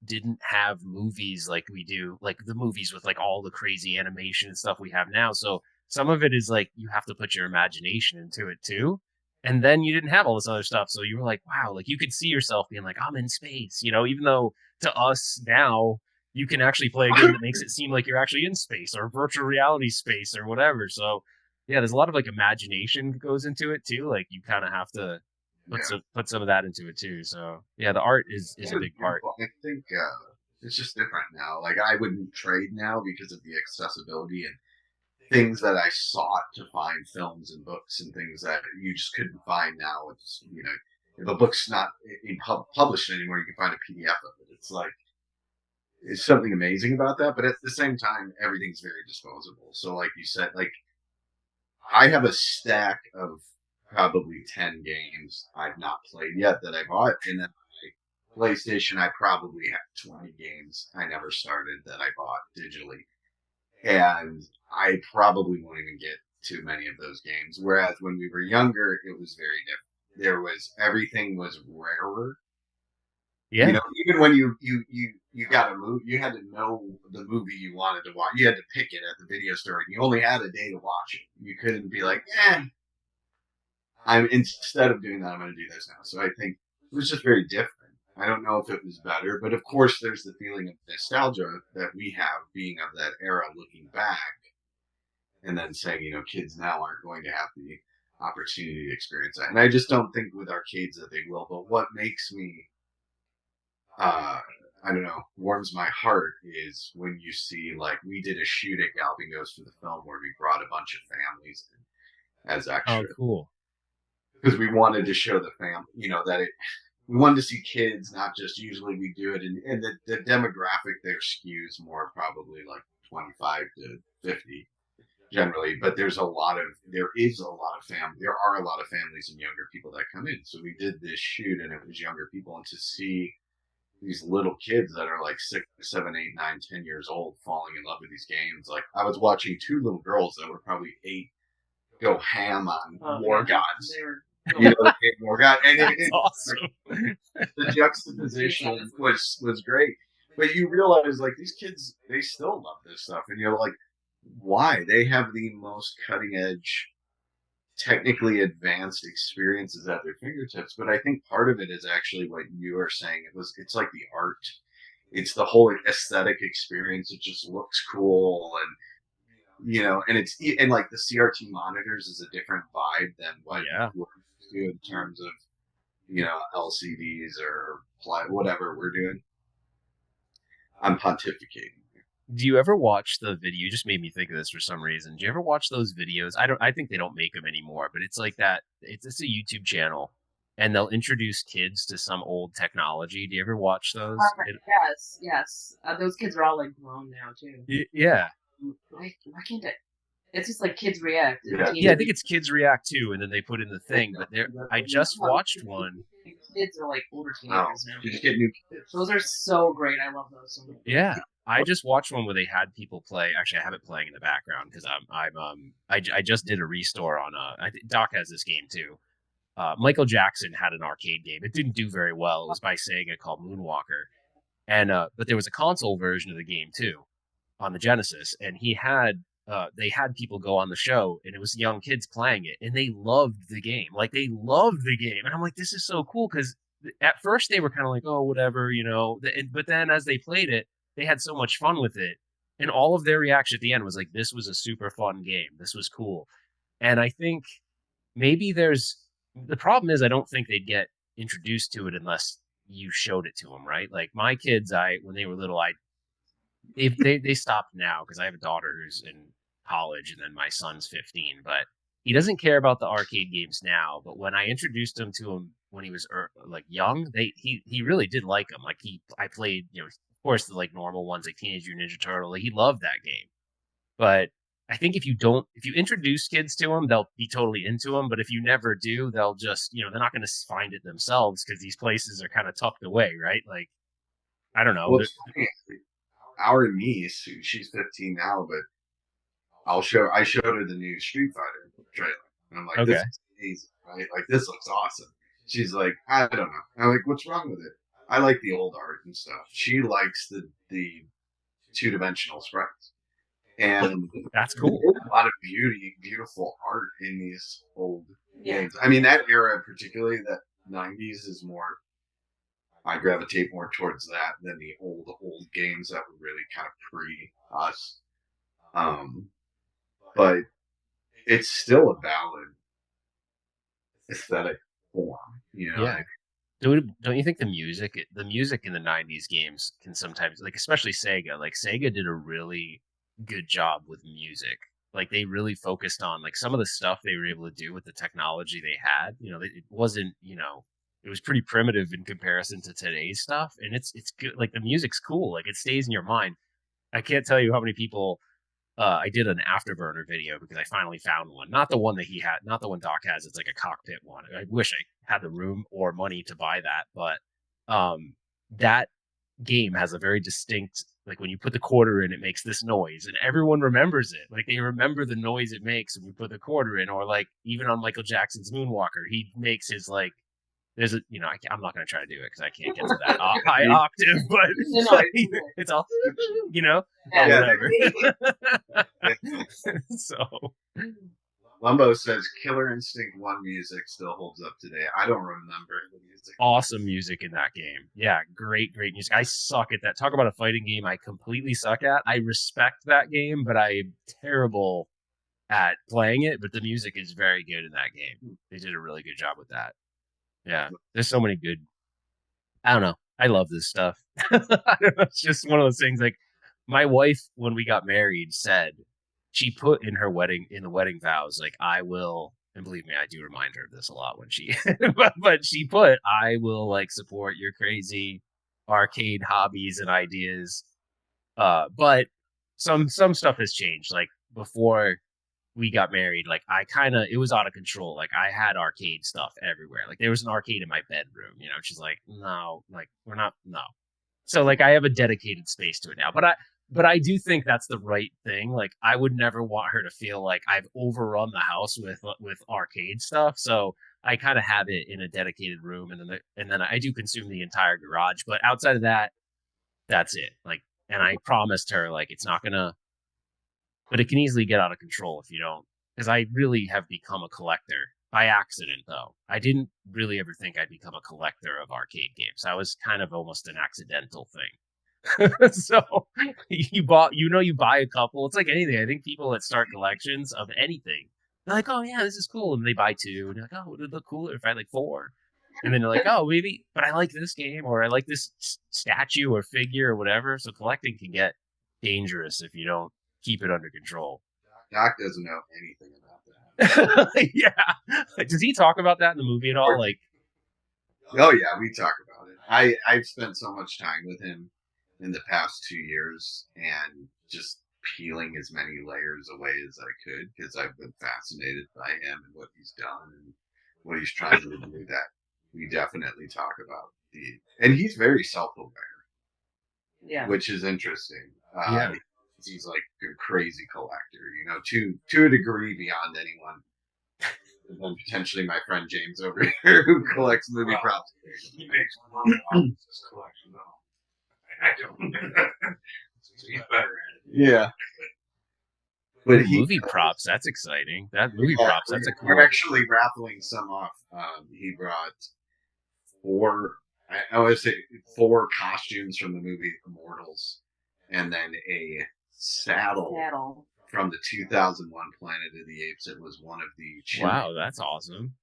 didn't have movies like we do, like the movies with like all the crazy animation and stuff we have now. So some of it is like you have to put your imagination into it too. And then you didn't have all this other stuff. So you were like, wow, like you could see yourself being like, I'm in space, you know, even though to us now you can actually play a game that makes it seem like you're actually in space or virtual reality space or whatever. So yeah, there's a lot of like imagination that goes into it too. Like you kind of have to yeah. put some of that into it too. So yeah, the art is a big part. I think it's just different now. Like I wouldn't trade now because of the accessibility and things that I sought to find, films and books and things that you just couldn't find now. It's if a book's not published anymore, you can find a PDF of it. It's like it's something amazing about that, but at the same time, everything's very disposable. So like you said, like I have a stack of probably 10 games I've not played yet that I bought, and then my PlayStation, I probably have 20 games I never started that I bought digitally, and I probably won't even get too many of those games. Whereas when we were younger, it was very different. Everything was rarer. Yeah. Even when you got a movie, you had to know the movie you wanted to watch. You had to pick it at the video store, and you only had a day to watch it. You couldn't be like, instead of doing that, I'm going to do this now. So I think it was just very different. I don't know if it was better, but of course, there's the feeling of nostalgia that we have being of that era, looking back, and then saying, kids now aren't going to have the opportunity to experience that. And I just don't think with arcades that they will. But what makes me I don't know, warms my heart is when you see, like, we did a shoot at Galvingos for the film where we brought a bunch of families in as Oh, extras. cool. Because we wanted to show the family, that we wanted to see kids, not just usually we do it. And the demographic there skews more probably like 25 to 50 generally. But there is a lot of family. There are a lot of families and younger people that come in. So we did this shoot and it was younger people. And to see these little kids that are like 6, 7, 8, 9, 10 years old falling in love with these games. Like I was watching 2 little girls that were probably 8 go ham on War Gods. The game War God, and That's awesome. Like, the juxtaposition was great. But you realize like these kids, they still love this stuff, and you're like, why? They have the most cutting edge, technically advanced experiences at their fingertips. But I think part of it is actually what you are saying. It's like the art. It's the whole aesthetic experience. It just looks cool, and like the CRT monitors is a different vibe than what we're doing in terms of LCDs or whatever we're doing. I'm pontificating. Do you ever watch the video? You just made me think of this for some reason. Do you ever watch those videos? I think they don't make them anymore, but it's like that. It's a YouTube channel, and they'll introduce kids to some old technology. Do you ever watch those? Yes. Those kids are all like grown now too. Yeah. why can't I? It's just like Kids React. Yeah, I think it's Kids React too, and then they put in the thing. But I just watched one. Kids are like older teenagers now. You just get new kids. Those are so great. I love those so much. Yeah, I just watched one where they had people play. Actually, I have it playing in the background because I just did a restore on Doc has this game too. Michael Jackson had an arcade game. It didn't do very well. It was by Sega called Moonwalker, and but there was a console version of the game too on the Genesis, and they had people go on the show, and it was young kids playing it, and they loved the game. Like, they loved the game, and I'm like, this is so cool, because at first they were kind of like, oh, whatever, but then as they played it, they had so much fun with it, and all of their reaction at the end was like, this was a super fun game. This was cool. And I think maybe the problem is I don't think they'd get introduced to it unless you showed it to them, right? Like, my kids, when they were little, they stopped now because I have a daughter who's in college, and then my son's 15, but he doesn't care about the arcade games now. But when I introduced him to him when he was like young, he really did like them. Like, I played, of course, the like normal ones like Teenage Mutant Ninja Turtle. Like, he loved that game. But I think if you introduce kids to them, they'll be totally into them. But if you never do, they'll just, they're not going to find it themselves because these places are kind of tucked away, right? Like, I don't know. Well, our niece, she's 15 now, but I showed her the new Street Fighter trailer, and I'm like, okay, this is amazing, right? Like, this looks awesome. She's like, I don't know. I'm like, what's wrong with it? I like the old art and stuff. She likes the 2-dimensional sprites, and that's cool. There's a lot of beautiful art in these old games. I mean, that era particularly, that 90s, is more. I gravitate more towards that than the old games that were really kind of pre us. But it's still a valid aesthetic form, Yeah. Don't you think the music in the 90s games can sometimes, like, especially Sega, like Sega did a really good job with music. Like, they really focused on like some of the stuff they were able to do with the technology they had. It wasn't, it was pretty primitive in comparison to today's stuff, and it's good. Like, the music's cool. Like, it stays in your mind. I can't tell you how many people. I did an Afterburner video because I finally found one. Not the one that he had, not the one Doc has. It's like a cockpit one. I wish I had the room or money to buy that, but that game has a very distinct, like, when you put the quarter in, it makes this noise, and everyone remembers it. Like, they remember the noise it makes when you put the quarter in, or like even on Michael Jackson's Moonwalker, he makes his like. There's a, I'm not going to try to do it because I can't get to that high octave, but it's all, whatever. So, Lumbo says Killer Instinct 1 music still holds up today. I don't remember the music. Awesome music in that game. Yeah, great music. I suck at that. Talk about a fighting game I completely suck at. I respect that game, but I'm terrible at playing it, but the music is very good in that game. They did a really good job with that. Yeah, there's so many good. I don't know. I love this stuff. I don't know. It's just one of those things. Like, my wife, when we got married, said she put in the wedding vows, like, I will, and believe me, I do remind her of this a lot when she, but she put, I will like support your crazy arcade hobbies and ideas. But some stuff has changed. Like, before we got married, like, it was out of control. Like, I had arcade stuff everywhere. Like, there was an arcade in my bedroom, she's like, no, like, we're not, no. So, like, I have a dedicated space to it now, but I do think that's the right thing. Like, I would never want her to feel like I've overrun the house with arcade stuff. So I kind of have it in a dedicated room, and then I do consume the entire garage, but outside of that, that's it. Like, and I promised her, like, it's not gonna, but it can easily get out of control if you don't, because I really have become a collector by accident, though. I didn't really ever think I'd become a collector of arcade games. I was kind of almost an accidental thing. So you buy a couple. It's like anything. I think people that start collections of anything, they're like, oh yeah, this is cool. And they buy 2, and you're like, oh, would it look cooler if I had like 4? And then they're like, oh, maybe, but I like this game, or I like this statue or figure or whatever. So collecting can get dangerous if you don't keep it under control. Doc doesn't know anything about that. Yeah. Does he talk about that in the movie at all? Like, oh yeah, we talk about it. I've spent so much time with him in the past 2 years, and just peeling as many layers away as I could because I've been fascinated by him and what he's done and what he's trying to do. That we definitely talk about and he's very self-aware, which is interesting. Yeah. He's like a crazy collector, to a degree beyond anyone. And then potentially my friend James over here who collects movie props. He makes one of his collection though. I don't. So he's better at it. Yeah. But movie props, that's exciting. That movie props, that's a cool. We're actually raffling some off. He brought I would say 4 costumes from the movie Immortals, and then a saddle from the 2001 Planet of the Apes. It was one of the Wow, that's awesome.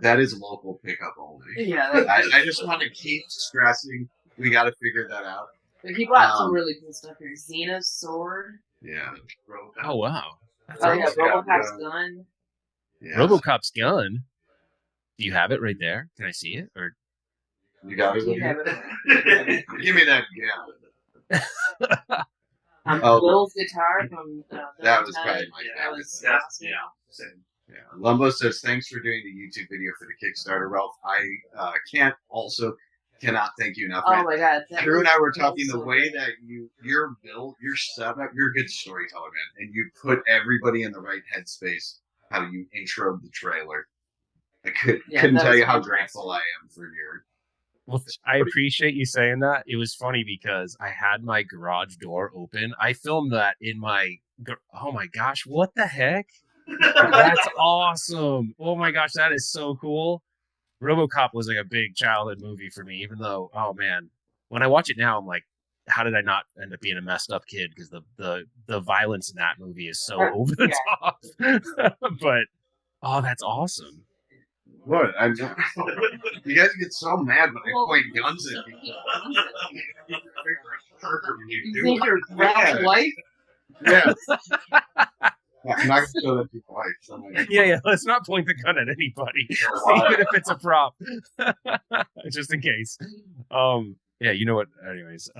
That is local pickup only. Yeah. I just want to keep stressing. We got to figure that out. But he brought some really cool stuff here. Xena's sword. Yeah. Oh, wow. That's awesome. Robocop's gun. Yeah. Robocop's gun? Do you have it right there? Can I see it? Or you got it? You have it. Give me that gun. Will's guitar from that was probably my favorite. Same. Yeah. Lumbo says, thanks for doing the YouTube video for the Kickstarter, Ralph. I cannot thank you enough. Oh my God. Drew and I were talking the way that your build, your setup, you're a good storyteller, man. And you put everybody in the right headspace, how you intro the trailer. I couldn't tell you how grateful I am for your... Well, I appreciate you saying that. It was funny because I had my garage door open. I filmed that in my... Oh my gosh, what the heck? That's awesome. Oh my gosh, that is so cool. RoboCop was like a big childhood movie for me, even though, oh man, when I watch it now, I'm like, how did I not end up being a messed up kid? Because the violence in that movie is so over the top. But, oh, that's awesome. What? You guys get so mad when I point guns at you. You think you're Ralph's wife? Yeah. I'm not going to show that to your wife. Yeah, let's not point the gun at anybody, even if it's a prop. Just in case. Yeah, you know what? Anyways,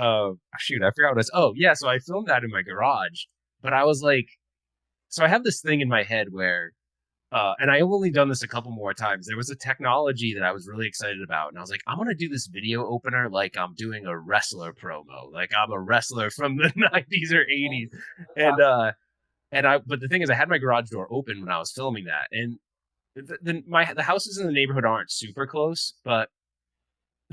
shoot, I forgot what it was. Oh, yeah, so I filmed that in my garage, but I was like, so I have this thing in my head where, and I've only done this a couple more times. There was a technology that I was really excited about, and I was like, I'm gonna do this video opener like I'm doing a wrestler promo, like I'm a wrestler from the 90s or 80s, but the thing is, I had my garage door open when I was filming that, and the houses in the neighborhood aren't super close, but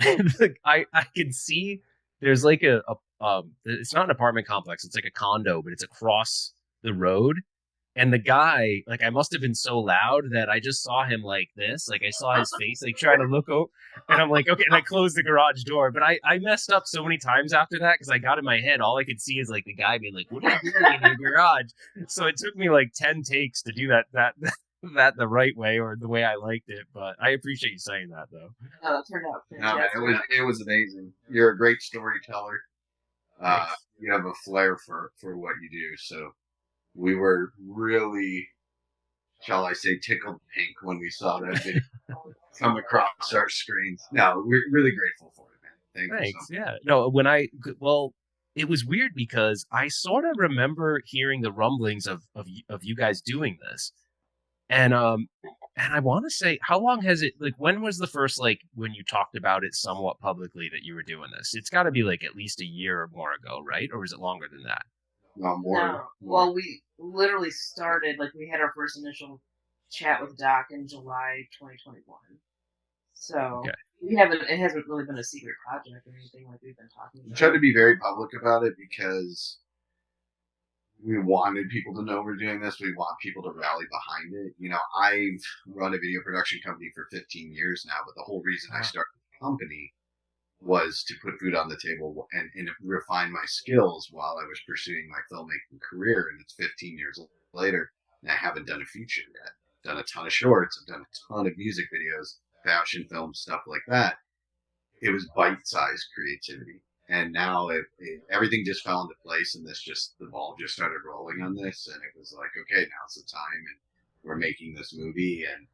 I can see there's like it's not an apartment complex, it's like a condo, but it's across the road. And the guy, like, I must have been so loud that I just saw him like this. Like, I saw his face, like, trying to look over. And I'm like, okay. And I closed the garage door. But I messed up so many times after that because I got in my head. All I could see is, like, the guy being like, what are you doing in your garage? So it took me, like, 10 takes to do that the right way or the way I liked it. But I appreciate you saying that, though. No, it turned out fantastic. No, it was amazing. You're a great storyteller. You have a flair for what you do. So we were really, shall I say, tickled pink when we saw that video come across our screens. No, we're really grateful for it, man. Thanks. So yeah. No, it was weird because I sort of remember hearing the rumblings of you guys doing this. And I want to say, how long has it, like, when was the first, like, when you talked about it somewhat publicly that you were doing this? It's got to be, like, at least a year or more ago, right? Or was it longer than that? No, more. No. Well, we literally started, like, we had our first initial chat with Doc in July 2021. So it hasn't really been a secret project or anything like we've been talking about. We tried to be very public about it because we wanted people to know we're doing this. We want people to rally behind it. You know, I've run a video production company for 15 years now, but the whole reason I started the company was to put food on the table and refine my skills while I was pursuing my filmmaking career. And it's 15 years later, and I haven't done a feature yet. I've done a ton of shorts. I've done a ton of music videos, fashion films, stuff like that. It was bite-sized creativity. And now everything just fell into place, and the ball just started rolling on this. And it was like, okay, now's the time, and we're making this movie. And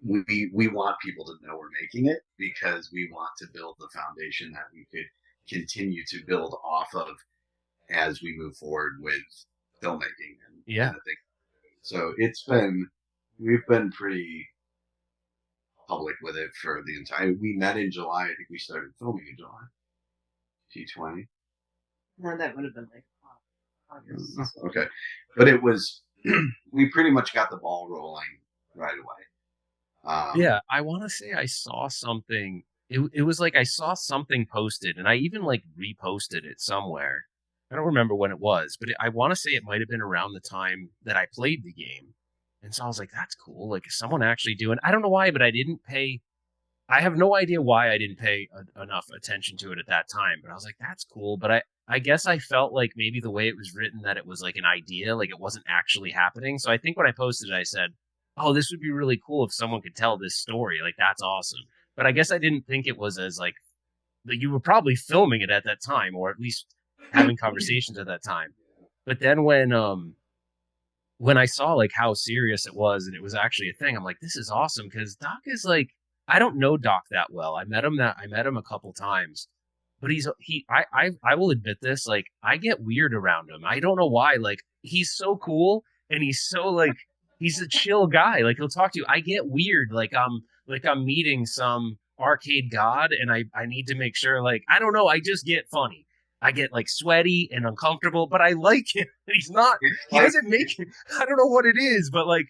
we want people to know we're making it because we want to build the foundation that we could continue to build off of as we move forward with filmmaking and the thing. So we've been pretty public with it for the entire. We met in July. I think we started filming in July. T20. No, that would have been like August. Okay, but it was. We pretty much got the ball rolling right away. Yeah, I want to say I saw something. It was like I saw something posted, and I even like reposted it somewhere. I don't remember when it was, but I want to say it might have been around the time that I played the game. And so I was like, that's cool. Like, is someone actually doing? I don't know why, but I didn't pay. I have no idea why I didn't pay enough attention to it at that time. But I was like, that's cool. But I guess I felt like maybe the way it was written that it was like an idea, like it wasn't actually happening. So I think when I posted it, I said, oh, this would be really cool if someone could tell this story. Like, that's awesome. But I guess I didn't think it was as like that you were probably filming it at that time, or at least having conversations at that time. But then when I saw like how serious it was and it was actually a thing, I'm like, this is awesome, because Doc is like, I don't know Doc that well. I met him a couple times, but I will admit this, like I get weird around him. I don't know why. Like he's so cool and he's so like he's a chill guy. Like he'll talk to you. I get weird. Like I'm meeting some arcade god and I need to make sure, like, I don't know, I just get funny. I get like sweaty and uncomfortable, but I like him. He doesn't make it. I don't know what it is, but like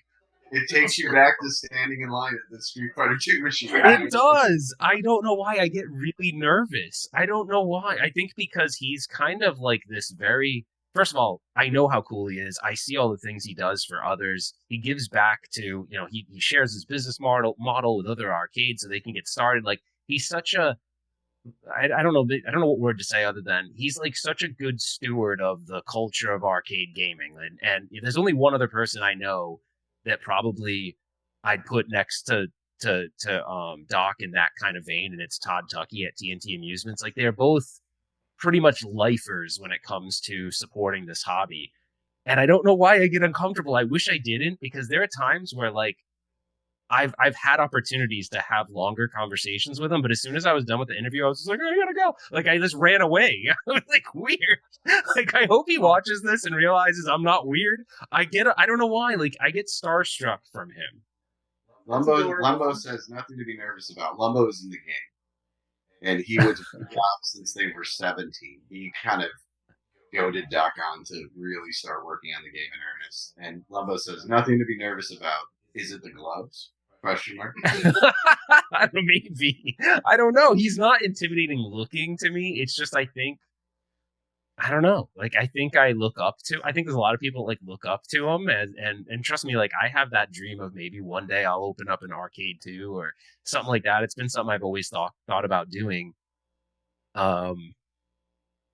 it takes you back to standing in line at the Street Fighter 2 machine. It does. I don't know why I get really nervous. I don't know why. I think because he's kind of like this very. First of all, I know how cool he is. I see all the things he does for others. He gives back to, he shares his business model with other arcades so they can get started. Like he's such a. I don't know. I don't know what word to say other than he's like such a good steward of the culture of arcade gaming. And there's only one other person I know that probably I'd put next to Doc in that kind of vein, and it's Todd Tuckey at TNT Amusements. Like they're both pretty much lifers when it comes to supporting this hobby. And I don't know why I get uncomfortable. I wish I didn't, because there are times where like I've had opportunities to have longer conversations with him, but as soon as I was done with the interview, I was just like, I gotta go. Like I just ran away. I was like, weird. Like I hope he watches this and realizes I'm not weird. I don't know why. Like I get starstruck from him. Lumbo says nothing to be nervous about. Lumbo is in the game, and he was with Doc since they were 17. He kind of goaded Doc on to really start working on the game in earnest. And Lumbo says nothing to be nervous about. Is it the gloves? Question mark. Maybe. I don't know. He's not intimidating looking to me. It's just I don't know. Like I think there's a lot of people like look up to him, and trust me, like I have that dream of maybe one day I'll open up an arcade too or something like that. It's been something I've always thought about doing.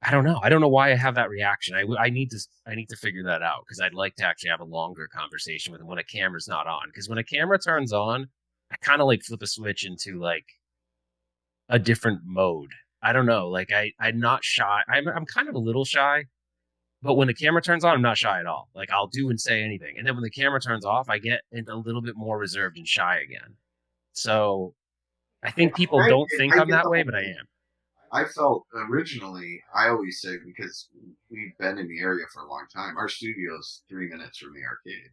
I don't know. I don't know why I have that reaction. I need to figure that out, because I'd like to actually have a longer conversation with him when a camera's not on. Because when a camera turns on, I kind of like flip a switch into like a different mode. I don't know. Like I'm not shy. I'm kind of a little shy, but when the camera turns on, I'm not shy at all. Like I'll do and say anything. And then when the camera turns off, I get a little bit more reserved and shy again. So I think people don't think I'm that way, but I am. I felt originally, I always say, because we've been in the area for a long time, our studio's 3 minutes from the arcade.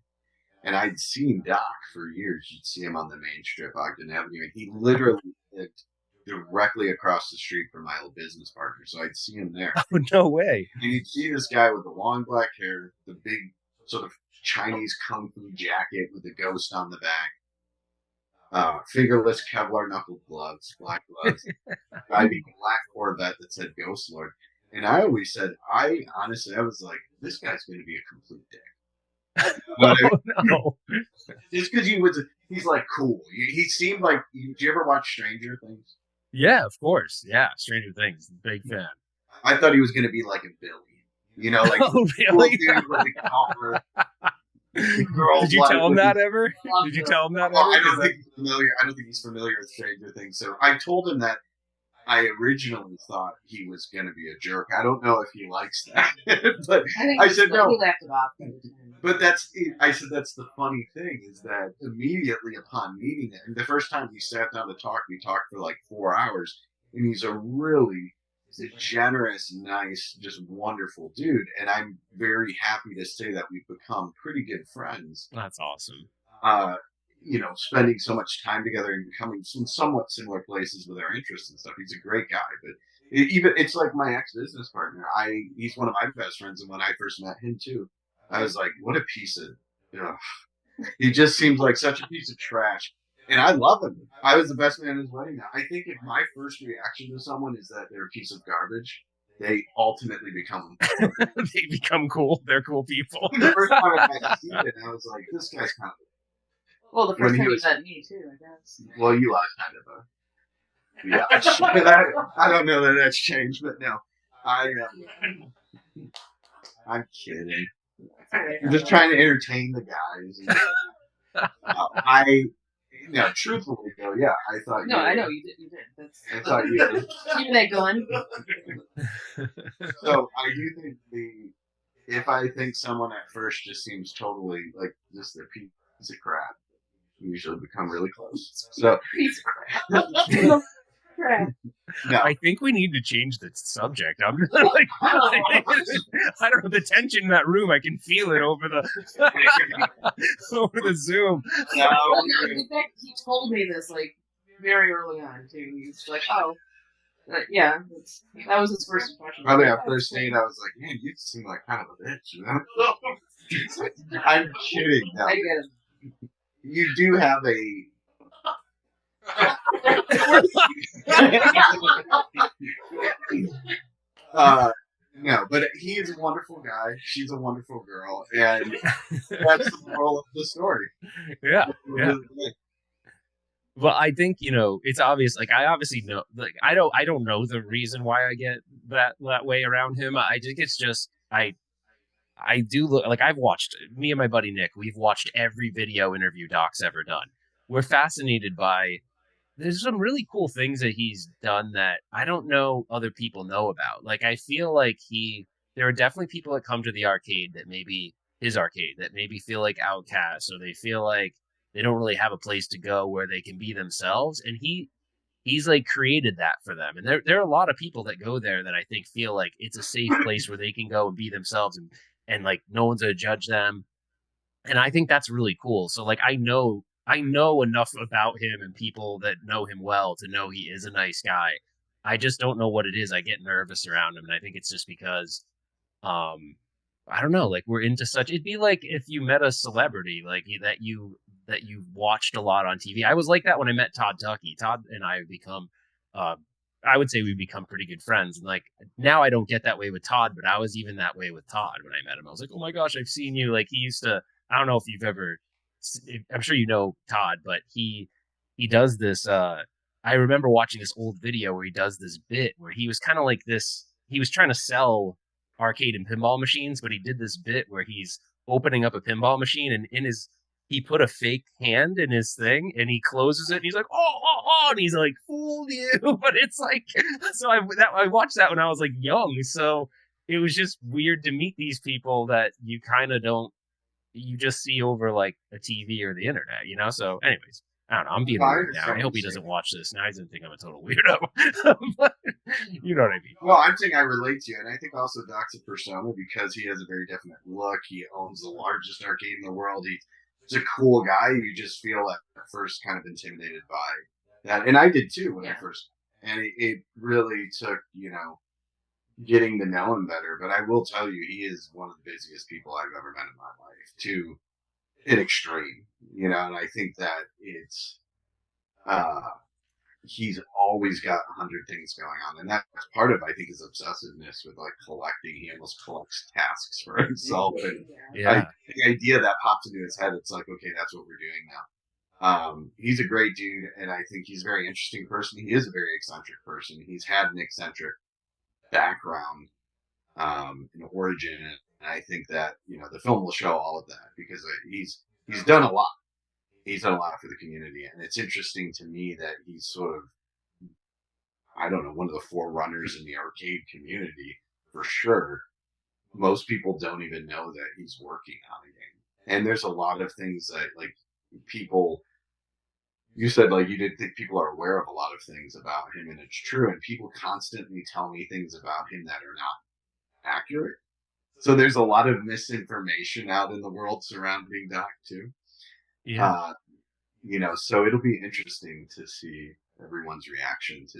And I'd seen Doc for years. You'd see him on the main strip, Ogden Avenue, and he literally lived directly across the street from my old business partner. So I'd see him there. Oh, no way. And you'd see this guy with the long black hair, the big sort of Chinese kung fu jacket with the ghost on the back. Fingerless Kevlar knuckle gloves, black gloves, driving a black Corvette that said Ghostlord. And I always said, I was like, this guy's going to be a complete dick. But no. Just because he's like cool. He seemed like, did you ever watch Stranger Things? Yeah, of course. Yeah, Stranger Things. Big fan. I thought he was going to be like a Billy. Like, oh, really? Cool dude with the collar. Did you tell him that ever? Did you tell him that ever? I don't think he's familiar. I don't think he's familiar with Stranger Things. So I told him that I originally thought he was going to be a jerk. I don't know if he likes that, but I said no. He laughed it off. But I said that's the funny thing, is that immediately upon meeting him, the first time we sat down to talk, we talked for like 4 hours, and he's a really He's a generous, nice, just wonderful dude, and I'm very happy to say that we've become pretty good friends. That's awesome. Spending so much time together and coming from somewhat similar places with our interests and stuff. He's a great guy, but it's like my ex-business partner. He's one of my best friends, and when I first met him too, I was like, what a piece of, he just seems like such a piece of trash. And I love him. I was the best man at his wedding now. I think if my first reaction to someone is that they're a piece of garbage, they ultimately become they become cool. They're cool people. The first time I seen it, I was like, this guy's kind of. Well, the first time you met me too, I guess. Well, you are kind of a. Yeah, I don't know that that's changed, but no, I'm kidding. I'm just trying to entertain the guys. Truthfully though, yeah, I thought. No, I know you did. You did. I thought you did. Keep that going. So I do think if I think someone at first just seems totally like just a piece of crap, we usually become really close. So piece of crap. No. I think we need to change the subject. I'm just like, I don't know, the tension in that room. I can feel it over the Zoom. No, in fact, he told me this like very early on too. He's like, "Oh, yeah." That was his first impression. Probably our first date, I was like, "Man, you seem like kind of a bitch," you know. I'm kidding. No. I get it. You do have a. No, but he is a wonderful guy. She's a wonderful girl, and that's the moral of the story. Yeah. Well, I think it's obvious. Like I obviously know. Like I don't know the reason why I get that way around him. I think it's just I do look like I've watched me and my buddy Nick. We've watched every video interview Doc's ever done. We're fascinated by. There's some really cool things that he's done that I don't know other people know about. Like, I feel like there are definitely people that come to the arcade that maybe his arcade that maybe feel like outcasts or they feel like they don't really have a place to go where they can be themselves. And he's like created that for them. And there are a lot of people that go there that I think feel like it's a safe place where they can go and be themselves and like no one's going to judge them. And I think that's really cool. So like, I know enough about him and people that know him well to know he is a nice guy. I just don't know what it is. I get nervous around him, and I think it's just because, I don't know. Like we're into such. It'd be like if you met a celebrity, like that you watched a lot on TV. I was like that when I met Todd Tucky. Todd and I have become, I would say we've become pretty good friends. And like now, I don't get that way with Todd, but I was even that way with Todd when I met him. I was like, oh my gosh, I've seen you. Like he used to. I don't know if you've ever. I'm sure you know Todd, but he does this. I remember watching this old video where he does this bit where he was kind of like this. He was trying to sell arcade and pinball machines, but he did this bit where he's opening up a pinball machine and he put a fake hand in his thing and he closes it and he's like, oh, and he's like, fooled you. But it's like, so I watched that when I was like young. So it was just weird to meet these people that you kind of you just see over like a TV or the internet, So anyways, I don't know. I'm being weird now. I hope he doesn't watch this. Now he's going to think I'm a total weirdo. But, you know what I mean? Well, I'm saying I relate to you. And I think also Doc's a persona because he has a very definite look. He owns the largest arcade in the world. He's a cool guy. You just feel at first kind of intimidated by that. And I did too when I first. And it really took, getting to know him better. But I will tell you, he is one of the busiest people I've ever met in my life to an extreme, and I think that it's, he's always got 100 things going on. And that's part of, I think, his obsessiveness with like collecting. He almost collects tasks for himself. And the idea that popped into his head, it's like, okay, that's what we're doing now. He's a great dude. And I think he's a very interesting person. He is a very eccentric person. He's had an eccentric background and origin, and I think that the film will show all of that because he's done a lot. He's done a lot for the community, and it's interesting to me that he's sort of, I don't know, one of the forerunners in the arcade community for sure. Most people don't even know that he's working on a game, and there's a lot of things that like people you said like you didn't think people are aware of a lot of things about him, and it's true. And people constantly tell me things about him that are not accurate. So there's a lot of misinformation out in the world surrounding Doc too. Yeah. So it'll be interesting to see everyone's reaction to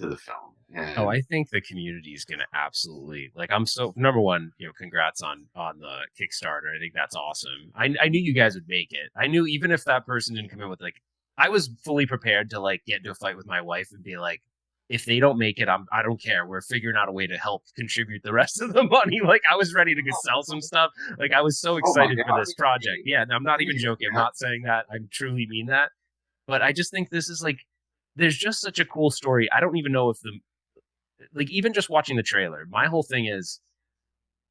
the film. And I think the community is going to absolutely I'm so number one, congrats on the Kickstarter. I think that's awesome. I knew you guys would make it. I knew even if that person didn't come in with I was fully prepared to get into a fight with my wife and be like, if they don't make it, I don't care. We're figuring out a way to help contribute the rest of the money. I was ready to go sell some stuff. I was so excited for this project. Yeah, I'm not even joking. I'm not saying that. I truly mean that. But I just think this is there's just such a cool story. I don't even know if even just watching the trailer, my whole thing is,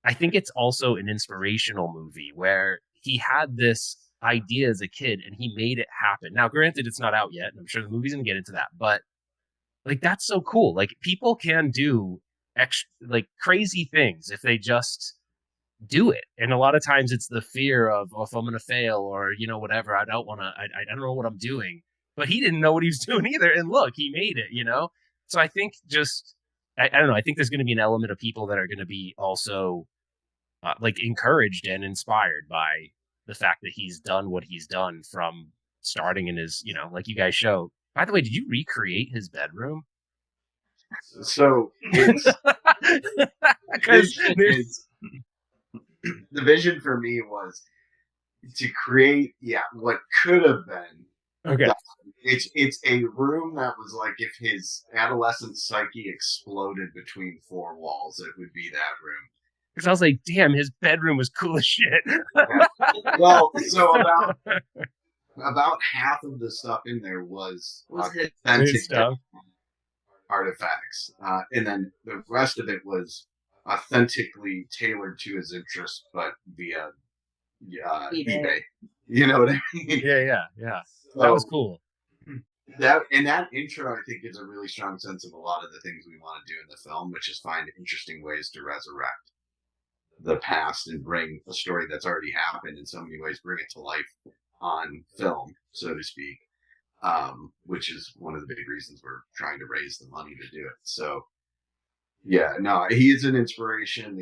I think it's also an inspirational movie where he had this idea as a kid and he made it happen. Now, granted, it's not out yet, and I'm sure the movie's going to get into that, but that's so cool. People can do crazy things if they just do it. And a lot of times it's the fear of, if I'm going to fail or, whatever, I don't want to, I don't know what I'm doing. But he didn't know what he was doing either. And look, he made it, So I think I don't know. I think there's going to be an element of people that are going to be also encouraged and inspired by the fact that he's done what he's done from starting in his, like you guys show. By the way, did you recreate his bedroom? So it's the vision for me was to create, what could have been. Okay. It's a room that was if his adolescent psyche exploded between four walls, it would be that room. Because I was like, damn, his bedroom was cool as shit. Well, so about half of the stuff in there was authentic stuff. Artifacts, and then the rest of it was authentically tailored to his interest, but via eBay. You know what I mean? Yeah. So, that was cool. That intro, I think, is a really strong sense of a lot of the things we want to do in the film, which is find interesting ways to resurrect the past and bring a story that's already happened in so many ways, bring it to life on film, so to speak, which is one of the big reasons we're trying to raise the money to do it. So, he is an inspiration.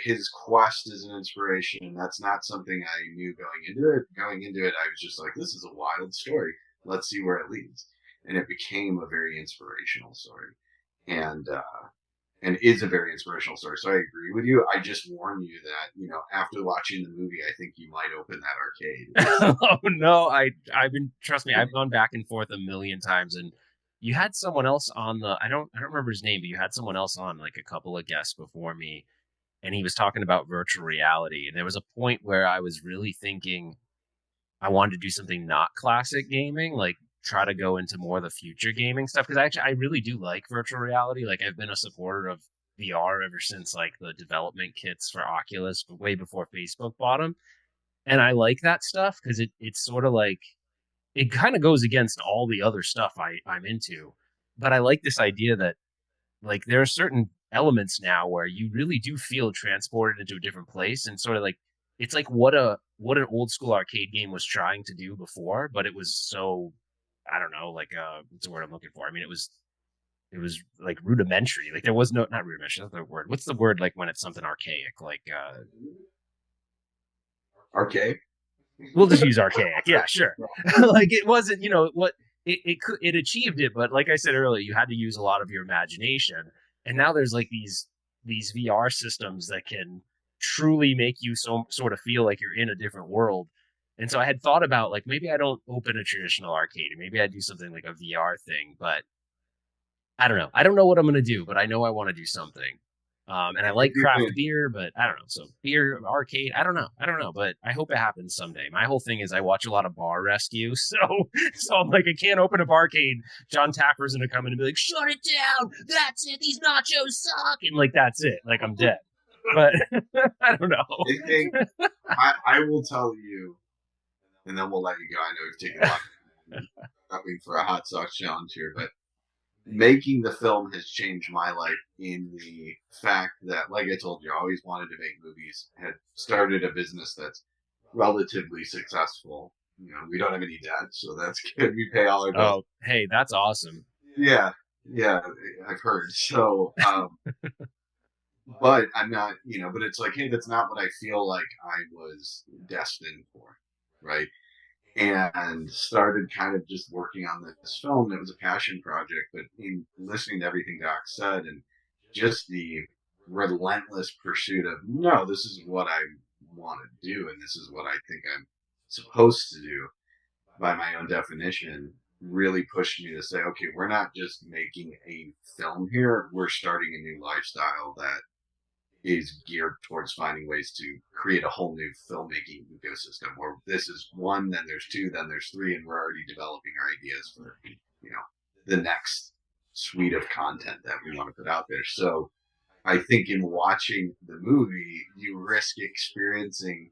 His quest is an inspiration. That's not something I knew going into it. Going into it, I was just like, this is a wild story. Let's see where it leads. And it became a very inspirational story. And is a very inspirational story. So I agree with you. I just warn you that, after watching the movie, I think you might open that arcade. Oh no, trust me, I've gone back and forth a million times, and you had someone else on I don't remember his name, but you had someone else on, a couple of guests before me, and he was talking about virtual reality. And there was a point where I was really thinking I wanted to do something not classic gaming, try to go into more of the future gaming stuff. Because I really do like virtual reality. I've been a supporter of VR ever since the development kits for Oculus, but way before Facebook bought them. And I like that stuff because it's sort of it kind of goes against all the other stuff I'm into. But I like this idea that there are certain elements now where you really do feel transported into a different place, and sort of it's what an old school arcade game was trying to do before, but it was so, I don't know, what's the word I'm looking for? I mean, it was rudimentary. There was not rudimentary, that's the word. What's the word when it's something archaic? Archaic? We'll just use archaic. Yeah, sure. It wasn't, it achieved it, but like I said earlier, you had to use a lot of your imagination. And now there's these VR systems that can truly make you sort of feel like you're in a different world. And so I had thought about maybe I don't open a traditional arcade, and maybe I do something like a VR thing, but I don't know. I don't know what I'm going to do, but I know I want to do something. And I like craft beer, but I don't know. So beer, arcade, I don't know, but I hope it happens someday. My whole thing is I watch a lot of Bar Rescue. So I'm I can't open a barcade. John Tapper's going to come in and be like, shut it down. That's it. These nachos suck. And that's it. I'm dead. But I don't know. I will tell you, and then we'll let you go. I know we've taken a lot of for a hot sauce challenge here, but making the film has changed my life in the fact that, like I told you, I always wanted to make movies, had started a business that's relatively successful, we don't have any debt, so that's good. We pay all our bills. Oh, hey, that's awesome. Yeah, I've heard. So, but I'm not, but it's like, hey, that's not what I feel like I was destined for, right? And started kind of just working on this film. It was a passion project, but in listening to everything Doc said and just the relentless pursuit of, no, this is what I want to do, and this is what I think I'm supposed to do by my own definition, really pushed me to say, okay, we're not just making a film here, we're starting a new lifestyle that is geared towards finding ways to create a whole new filmmaking ecosystem where this is one, then there's two, then there's three, and we're already developing our ideas for, the next suite of content that we want to put out there. So I think in watching the movie, you risk experiencing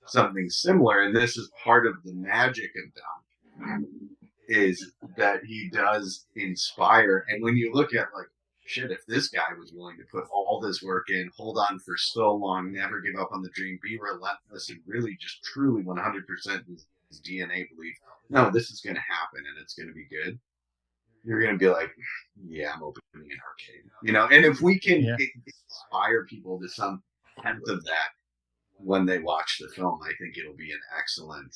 something similar, and this is part of the magic of Doc, is that he does inspire. And when you look at, like, shit, if this guy was willing to put all this work in, hold on for so long, never give up on the dream, be relentless, and really just truly 100% his DNA belief, no, this is going to happen and it's going to be good, you're going to be like, yeah, I'm opening an arcade. And if we can inspire people to some tenth of that when they watch the film, I think it'll be an excellent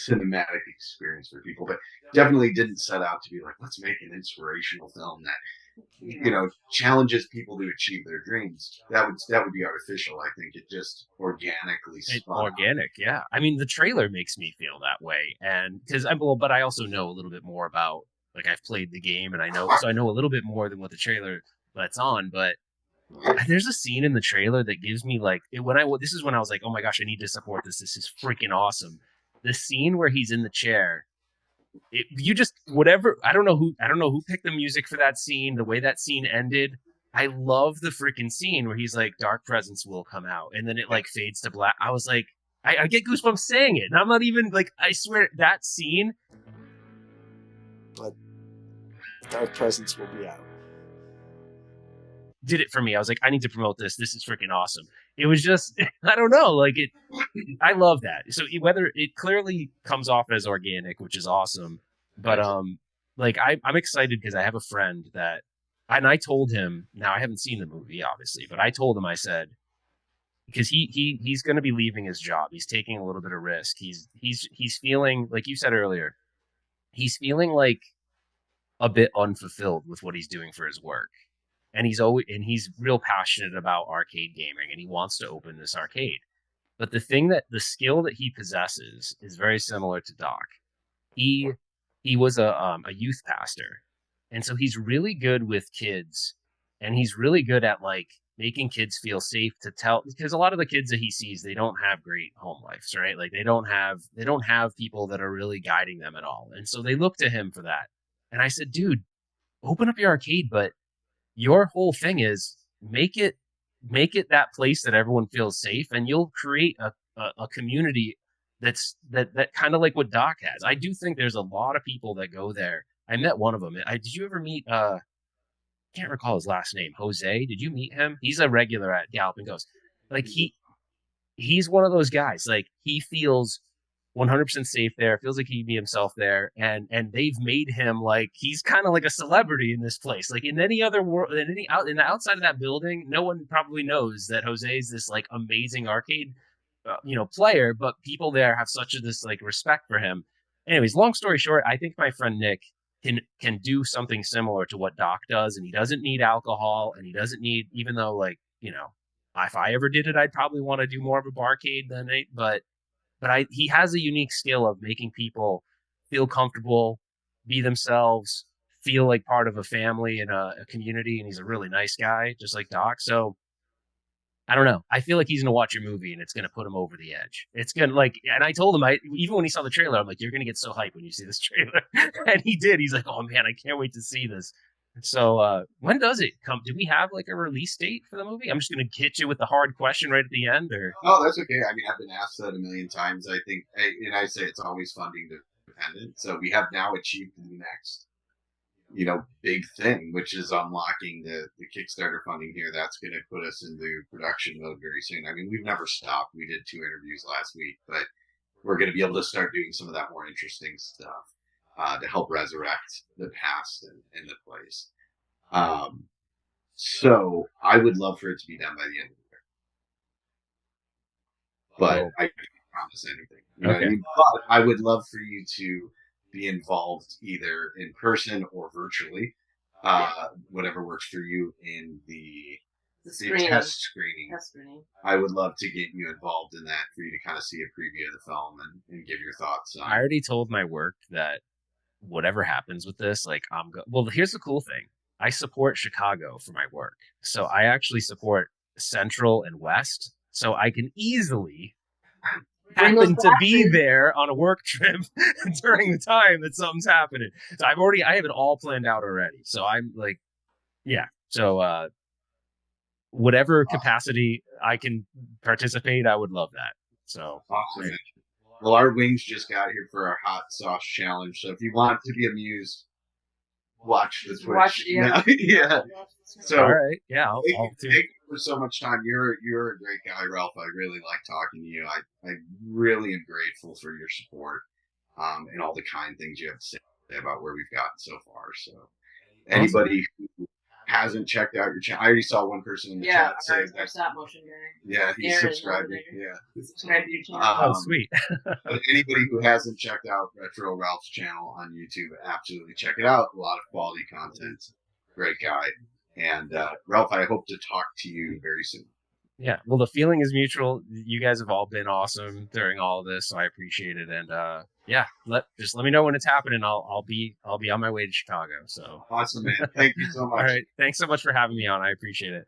cinematic experience for people, but definitely didn't set out to be like, let's make an inspirational film that challenges people to achieve their dreams. That would be artificial. I think it just organically spun organic out. Yeah, I mean, the trailer makes me feel that way, and because but I also know a little bit more about, like, I've played the game, and I know a little bit more than what the trailer lets on. But there's a scene in the trailer that gives me, like, this is when I was like, oh my gosh, I need to support this. This is freaking awesome. The scene where he's in the chair, I don't know who picked the music for that scene, the way that scene ended. I love the freaking scene where he's like, dark presence will come out, and then it like fades to black. I was like, I get goosebumps saying it, and I'm not even like, I swear that scene. But dark presence will be out. Did it for me. I was like, I need to promote this. This is freaking awesome. It was just, I don't know, like it. I love that. So whether it clearly comes off as organic, which is awesome, but like I'm excited because I have a friend and I told him. Now I haven't seen the movie, obviously, but I told him, I said, because he's going to be leaving his job. He's taking a little bit of risk. He's feeling, like you said earlier, he's feeling like a bit unfulfilled with what he's doing for his work. And he's real passionate about arcade gaming, and he wants to open this arcade. But the skill that he possesses is very similar to Doc. He was a youth pastor, and so he's really good with kids, and he's really good at, like, making kids feel safe to tell, because a lot of the kids that he sees, they don't have great home lives, right? Like they don't have people that are really guiding them at all, and so they look to him for that. And I said, dude, open up your arcade, but your whole thing is make it that place that everyone feels safe, and you'll create a community that kind of like what Doc has. I do think there's a lot of people that go there. I met one of them. Did you ever meet? Can't recall his last name. Jose. Did you meet him? He's a regular at Galloping Ghost. Like he's one of those guys. Like he feels 100% safe there, feels like he'd be himself there, and they've made him like he's kind of like a celebrity in this place. Like in any other world, in the outside of that building, no one probably knows that Jose is this like amazing arcade, player. But people there have such this like respect for him. Anyways, long story short, I think my friend Nick can do something similar to what Doc does, and he doesn't need alcohol, and he doesn't need, even though, like, if I ever did it, I'd probably want to do more of a barcade than it, but he has a unique skill of making people feel comfortable, be themselves, feel like part of a family and a community. And he's a really nice guy, just like Doc. So I don't know. I feel like he's going to watch your movie and it's going to put him over the edge. It's going to and I told him, even when he saw the trailer, I'm like, you're going to get so hyped when you see this trailer. And he did. He's like, oh man, I can't wait to see this. So when does it come? Do we have like a release date for the movie? I'm just going to hit you with the hard question right at the end, or? Oh, that's okay. I mean, I've been asked that a million times. I think, and I say it's always funding dependent. So we have now achieved the next, big thing, which is unlocking the Kickstarter funding here. That's going to put us into production mode very soon. I mean, we've never stopped. We did 2 interviews last week, but we're going to be able to start doing some of that more interesting stuff to help resurrect the past and the place. So I would love for it to be done by the end of the year, but I can't promise anything. You know what I mean? But I would love for you to be involved either in person or virtually, whatever works for you in the test screening. I would love to get you involved in that for you to kind of see a preview of the film and give your thoughts on. I already told my work that whatever happens with this, like well, here's the cool thing. I support Chicago for my work. So I actually support Central and West. So I can easily happen to be there on a work trip during the time that something's happening. So I have it all planned out already. So I'm like, yeah. So whatever capacity I can participate, I would love that. So awesome. Right. Well, our wings just got here for our hot sauce challenge. So if you want to be amused, watch the Twitch. Yeah. So all right. Yeah. I'll thank you for so much time. You're a great guy, Ralph. I really like talking to you. I really am grateful for your support and all the kind things you have to say about where we've gotten so far. So anybody who hasn't checked out your channel, I already saw one person in the chat say our stop motion guy. Yeah, he's subscribed. Yeah, he's subscribed to your channel. Oh, sweet. But anybody who hasn't checked out Retro Ralph's channel on YouTube, absolutely check it out. A lot of quality content. Great guy. And Ralph, I hope to talk to you very soon. Yeah, well, the feeling is mutual. You guys have all been awesome during all of this, so I appreciate it. And yeah, just let me know when it's happening. I'll be on my way to Chicago. So awesome, man! Thank you so much. All right, thanks so much for having me on. I appreciate it.